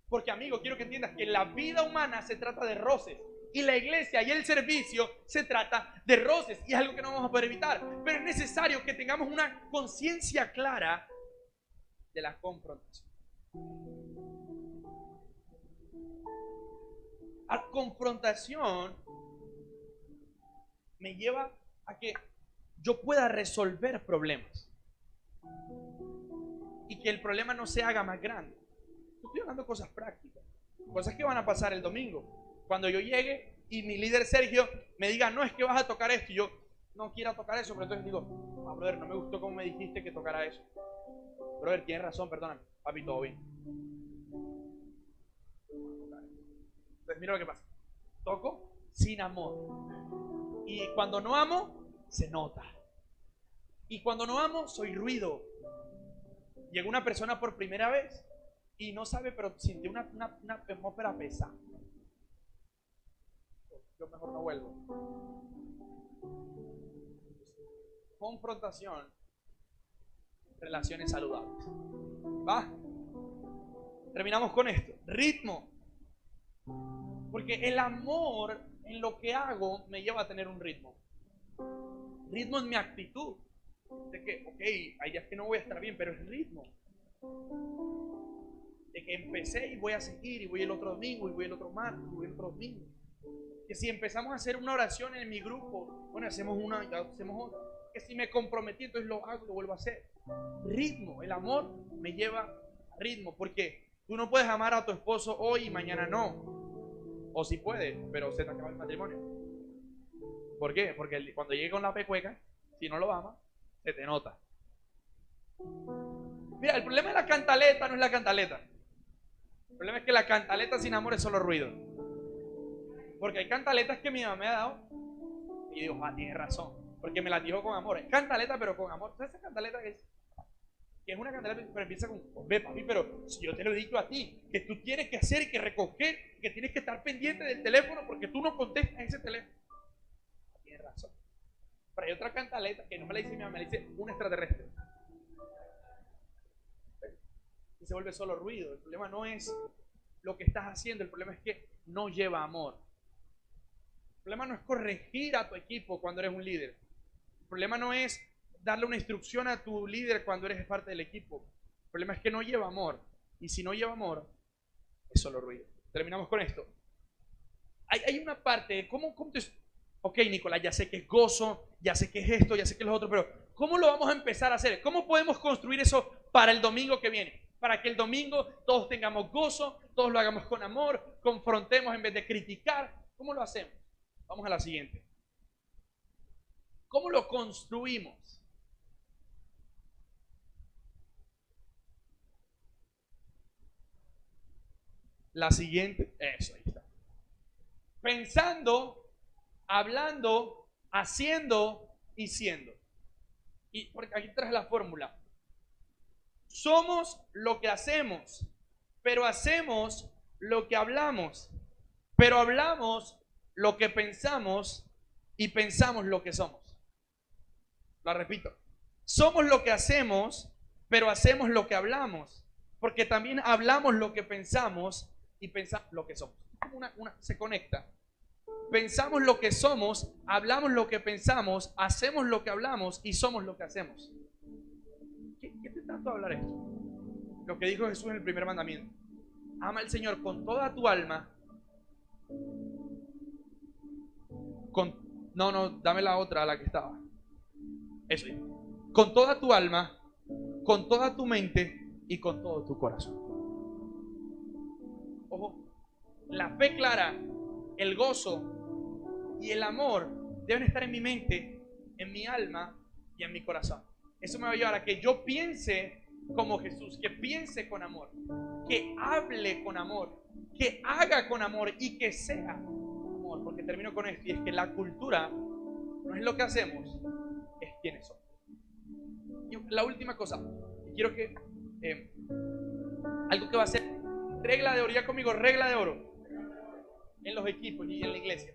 Porque, amigo, quiero que entiendas que la vida humana se trata de roces. Y la iglesia y el servicio se trata de roces. Y es algo que no vamos a poder evitar. Pero es necesario que tengamos una conciencia clara de la confrontación. La confrontación me lleva a que yo pueda resolver problemas. Y que el problema no se haga más grande. Estoy hablando de cosas prácticas, cosas que van a pasar el domingo. Cuando yo llegue y mi líder Sergio me diga, no, es que vas a tocar esto, y yo no quiero tocar eso, pero entonces digo, brother, no me gustó cómo me dijiste que tocara eso. Brother, tienes razón, perdóname, papi, todo bien. Entonces mira lo que pasa, toco sin amor. Y cuando no amo, se nota. Y cuando no amo, soy ruido. Llega una persona por primera vez y no sabe, pero sintió una atmósfera pesada. Yo mejor no vuelvo. Confrontación, relaciones saludables. ¿Va? Terminamos con esto. Ritmo. Porque el amor en lo que hago me lleva a tener un ritmo. Ritmo es mi actitud. De que, ok, hay días que no voy a estar bien, pero es ritmo. De que empecé y voy a seguir, y voy el otro domingo, y voy el otro martes, y voy el otro domingo. Que si empezamos a hacer una oración en mi grupo, bueno, hacemos una y hacemos otra. Que si me comprometí, entonces lo hago, lo vuelvo a hacer. Ritmo, el amor me lleva a ritmo, porque tú no puedes amar a tu esposo hoy y mañana no. O si puedes, pero se te acaba el matrimonio. ¿Por qué? Porque cuando llegue con la pecueca, si no lo amas, se te nota. Mira, el problema de la cantaleta no es la cantaleta. El problema es que la cantaleta sin amor es solo ruido. Porque hay cantaletas que mi mamá me ha dado y digo, tienes razón, porque me las dijo con amor. Es cantaleta pero con amor. ¿Sabes esa cantaleta que es una cantaleta pero empieza con, ve papi, pero si yo te lo he dicho a ti, que tú tienes que hacer y que recoger, que tienes que estar pendiente del teléfono porque tú no contestas ese teléfono. Tienes razón. Pero hay otra cantaleta que no me la dice mi mamá, me la dice un extraterrestre. Y se vuelve solo ruido. El problema no es lo que estás haciendo, el problema es que no lleva amor. El problema no es corregir a tu equipo cuando eres un líder. El problema no es darle una instrucción a tu líder cuando eres parte del equipo. El problema es que no lleva amor. Y si no lleva amor, es solo ruido. Terminamos con esto. Hay una parte de cómo te... Ok, Nicolás, ya sé que es gozo, ya sé que es esto, ya sé que es lo otro, pero ¿cómo lo vamos a empezar a hacer? ¿Cómo podemos construir eso para el domingo que viene? para que el domingo todos tengamos gozo, todos lo hagamos con amor, confrontemos en vez de criticar. ¿Cómo lo hacemos? Vamos a la siguiente. ¿Cómo lo construimos? La siguiente, eso, ahí está. Pensando, hablando, haciendo y siendo. Y porque aquí traes la fórmula. Somos lo que hacemos, pero hacemos lo que hablamos, pero hablamos lo que pensamos y pensamos lo que somos. La repito. Somos lo que hacemos, pero hacemos lo que hablamos, porque también hablamos lo que pensamos y pensamos lo que somos. Se conecta. Pensamos lo que somos, hablamos lo que pensamos, hacemos lo que hablamos y somos lo que hacemos. ¿Qué te trato de hablar esto? Lo que dijo Jesús en el primer mandamiento. Ama al Señor con toda tu alma. Dame la otra, la que estaba. Eso. Con toda tu alma, con toda tu mente y con todo tu corazón. Ojo, la fe clara, el gozo y el amor deben estar en mi mente, en mi alma y en mi corazón. Eso me va a llevar a que yo piense como Jesús, que piense con amor, que hable con amor, que haga con amor y que sea amor. Porque termino con esto, y es que la cultura no es lo que hacemos, es quienes somos. Y la última cosa, quiero que algo que va a ser regla de oro, ya conmigo, regla de oro en los equipos y en la iglesia.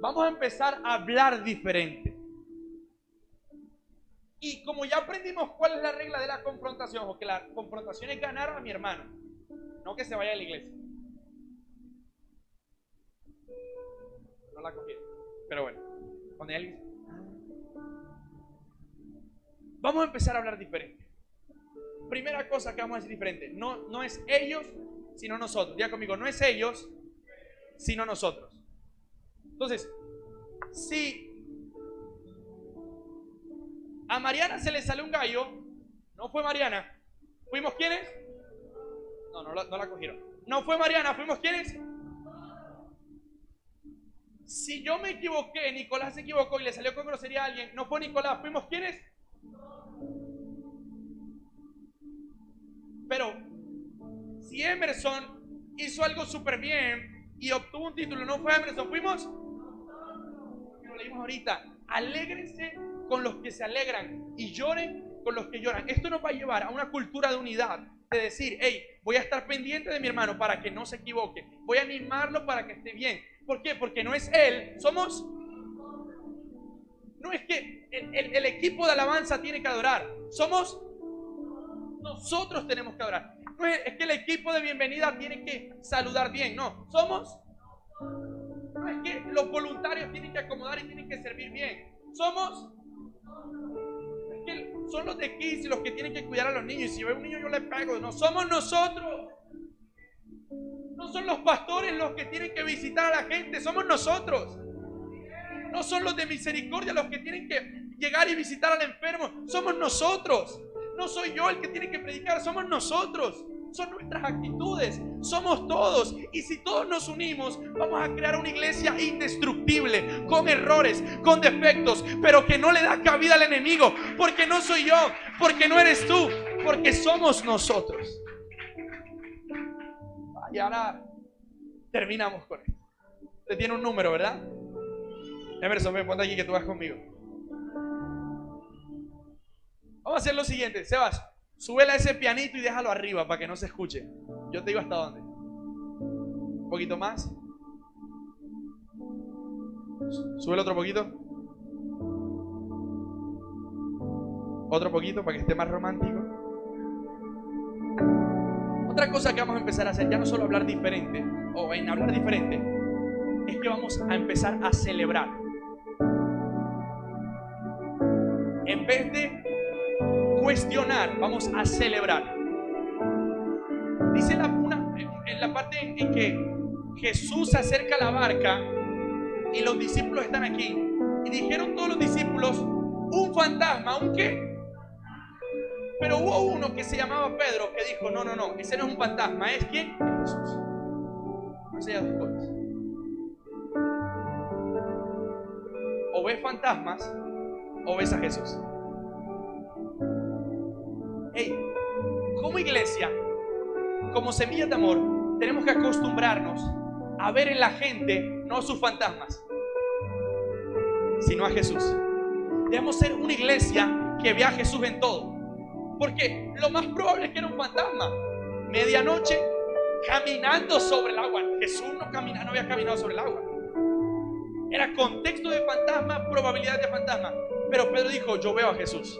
Vamos a empezar a hablar diferente. Y como ya aprendimos cuál es la regla de la confrontación, o que la confrontación es ganar a mi hermano, no que se vaya a la iglesia. No la cogieron, pero bueno, cuando hay alguien... Vamos a empezar a hablar diferente. Primera cosa que vamos a decir diferente, no es ellos, sino nosotros. Ya conmigo, no es ellos, sino nosotros. Entonces, si a Mariana se le sale un gallo, no fue Mariana. ¿Fuimos quiénes? No la cogieron. No fue Mariana, ¿fuimos quiénes? Si yo me equivoqué, Nicolás se equivocó y le salió con grosería a alguien, no fue Nicolás, ¿fuimos quiénes? Pero si Emerson hizo algo súper bien y obtuvo un título, no fue Emerson, fuimos. Lo leímos ahorita. Alégrense con los que se alegran y lloren con los que lloran. Esto nos va a llevar a una cultura de unidad, de decir, hey, voy a estar pendiente de mi hermano para que no se equivoque, voy a animarlo para que esté bien. ¿Por qué? Porque no es él, somos. No es que el equipo de alabanza tiene que adorar, somos. Nosotros tenemos que adorar. No es que el equipo de bienvenida tiene que saludar bien, no, somos. No es que los voluntarios tienen que acomodar y tienen que servir bien, somos. Es que son los de Kids los que tienen que cuidar a los niños, y si veo un niño yo le pego, no, somos nosotros. No son los pastores los que tienen que visitar a la gente, somos nosotros. No son los de misericordia los que tienen que llegar y visitar al enfermo, somos nosotros. No soy yo el que tiene que predicar, somos nosotros. Son nuestras actitudes, somos todos. Y si todos nos unimos, vamos a crear una iglesia indestructible, con errores, con defectos, pero que no le da cabida al enemigo. Porque no soy yo, porque no eres tú, porque somos nosotros. Y ahora terminamos con esto. Usted tiene un número, ¿verdad? Emerson, ven, ponte aquí que tú vas conmigo. Vamos a hacer lo siguiente, Sebas, súbela a ese pianito y déjalo arriba para que no se escuche. Yo te digo hasta dónde. Un poquito más. Súbelo otro poquito. Otro poquito para que esté más romántico. Otra cosa que vamos a empezar a hacer, ya no solo hablar diferente, o en hablar diferente, es que vamos a empezar a celebrar. En vez de cuestionar, vamos a celebrar. Dice en la parte en que Jesús se acerca a la barca y los discípulos están aquí, y dijeron todos los discípulos, un fantasma, ¿un qué? Pero hubo uno que se llamaba Pedro que dijo, no, no, no, ese no es un fantasma, ¿es quién? Es Jesús. No sé, dos cosas. O ves fantasmas o ves a Jesús. Hey, como iglesia, como semillas de amor, tenemos que acostumbrarnos a ver en la gente no sus fantasmas, sino a Jesús. Debemos ser una iglesia que vea a Jesús en todo. Porque lo más probable es que era un fantasma. Medianoche caminando sobre el agua. Jesús no había caminado sobre el agua. Era contexto de fantasma, probabilidad de fantasma. Pero Pedro dijo, yo veo a Jesús.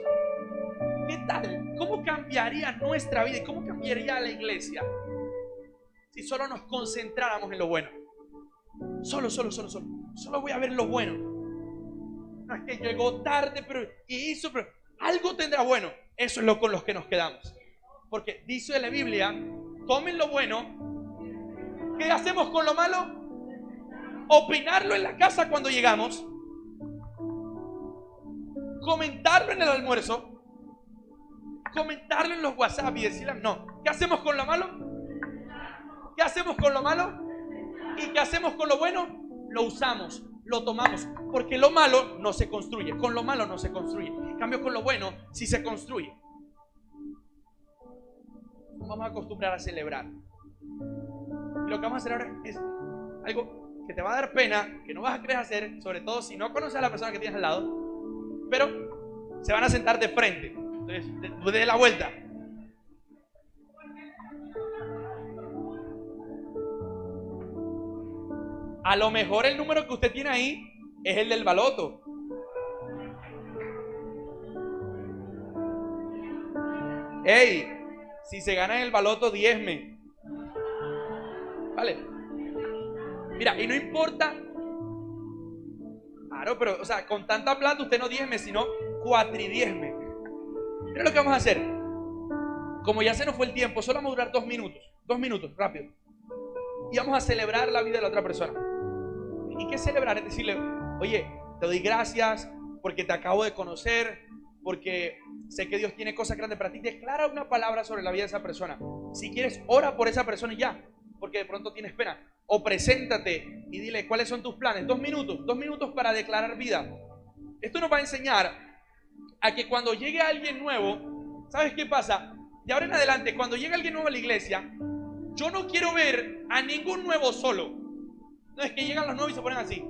¿Qué tal? ¿Cómo cambiaría nuestra vida y cómo cambiaría la iglesia si solo nos concentráramos en lo bueno? Solo voy a ver lo bueno. No es que llegó tarde, pero algo tendrá bueno. Eso es lo con los que nos quedamos. Porque dice la Biblia, tomen lo bueno. ¿Qué hacemos con lo malo? Opinarlo en la casa cuando llegamos, comentarlo en el almuerzo, comentarlo en los WhatsApp y decirle no. ¿Qué hacemos con lo malo? ¿Qué hacemos con lo malo? ¿Y qué hacemos con lo bueno? Lo usamos, lo tomamos, porque lo malo no se construye. Con lo malo no se construye. En cambio, con lo bueno sí se construye. Vamos a acostumbrar a celebrar. Y lo que vamos a hacer ahora es algo que te va a dar pena, que no vas a querer hacer, sobre todo si no conoces a la persona que tienes al lado, pero se van a sentar de frente. Entonces, de la vuelta. A lo mejor el número que usted tiene ahí es el del baloto. Ey, si se gana en el baloto, diezme. Vale. Mira, y no importa. Claro, pero, o sea, con tanta plata usted no diezme, sino cuatridiezme. Mira lo que vamos a hacer. Como ya se nos fue el tiempo, solo vamos a durar 2 minutos. 2 minutos, rápido. Y vamos a celebrar la vida de la otra persona. ¿Y qué celebrar? Es decirle, oye, te doy gracias porque te acabo de conocer, porque sé que Dios tiene cosas grandes para ti. Declara una palabra sobre la vida de esa persona. Si quieres, ora por esa persona y ya, porque de pronto tienes pena. O preséntate y dile cuáles son tus planes. 2 minutos, 2 minutos para declarar vida. Esto nos va a enseñar a que cuando llegue alguien nuevo, ¿sabes qué pasa? De ahora en adelante, cuando llegue alguien nuevo a la iglesia, yo no quiero ver a ningún nuevo solo. No es que llegan los nuevos y se ponen así.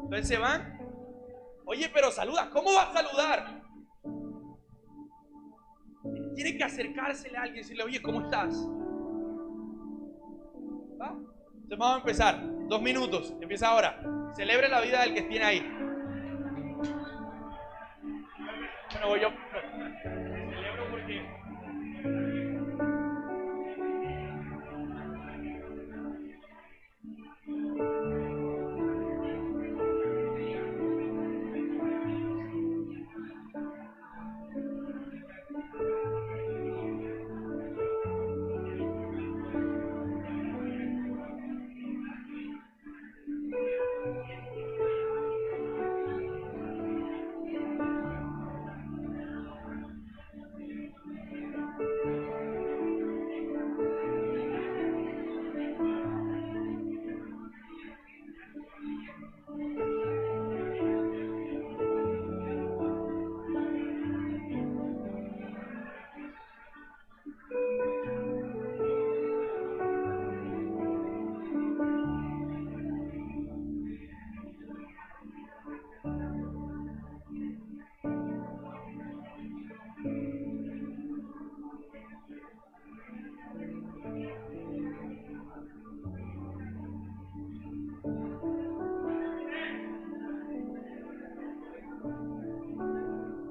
Entonces se van. Oye, pero saluda. ¿Cómo va a saludar? Tiene que acercársele a alguien y decirle, oye, ¿cómo estás? ¿Va? Entonces vamos a empezar. 2 minutos. Empieza ahora. Celebre la vida del que tiene ahí. Bueno, voy yo. Celebro porque...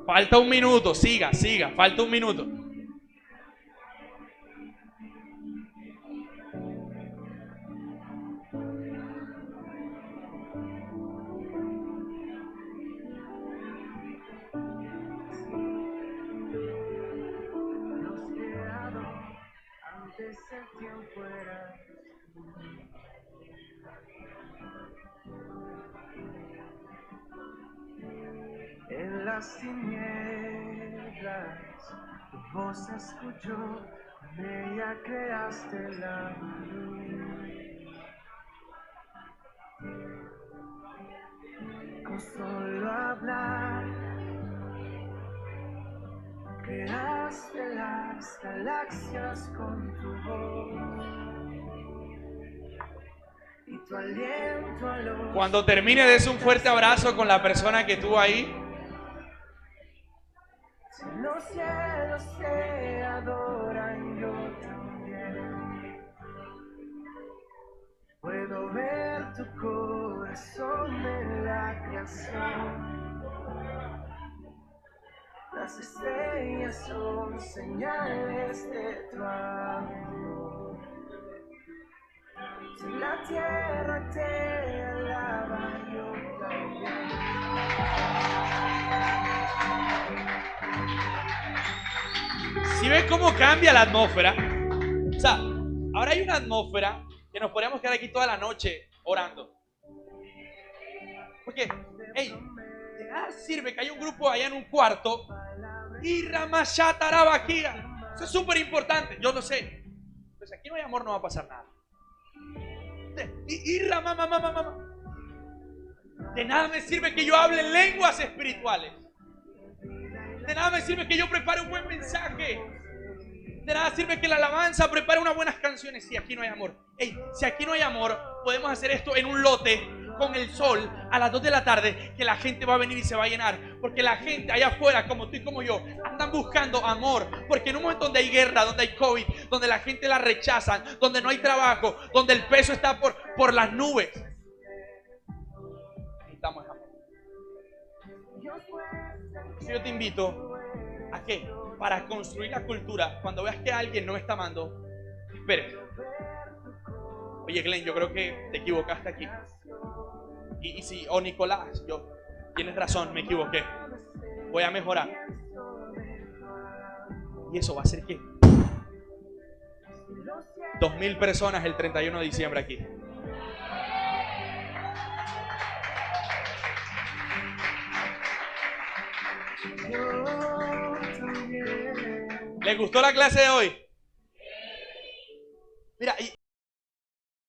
Falta 1 minuto, siga, falta 1 minuto. En las tinieblas atrás, tu voz escuchó, con ella creaste la luz. Con solo hablar, creaste las galaxias con tu voz. Y tu aliento a los... Cuando termine, des un fuerte abrazo con la persona que tuvo ahí. Si los cielos te adoran, yo también. Puedo ver tu corazón en la creación. Las estrellas son señales de tu amor. Si la tierra te alaba, yo también. Si ves cómo cambia la atmósfera. O sea, ahora hay una atmósfera que nos podríamos quedar aquí toda la noche orando. Porque, hey, de nada sirve que haya un grupo allá en un cuarto y Ramashatarabakia. Eso es súper importante, yo lo sé. Pues aquí no hay amor, no va a pasar nada. De nada me sirve que yo hable lenguas espirituales. De nada me sirve que yo prepare un buen mensaje. De nada sirve que la alabanza prepare unas buenas canciones si aquí no hay amor. Hey, si aquí no hay amor, podemos hacer esto en un lote con el sol a las 2 de la tarde, que la gente va a venir y se va a llenar. Porque la gente allá afuera, como tú y como yo, andan buscando amor. Porque en un momento donde hay guerra, donde hay COVID, donde la gente la rechazan, donde no hay trabajo, donde el peso está por las nubes, necesitamos amor. Si yo te invito a que para construir la cultura, cuando veas que alguien no me está amando, espere. Oye, Glenn, yo creo que te equivocaste aquí. Y si, Nicolás, tienes razón, me equivoqué. Voy a mejorar. Y eso va a hacer que 2,000 personas el 31 de diciembre aquí. ¿Les gustó la clase de hoy? Mira,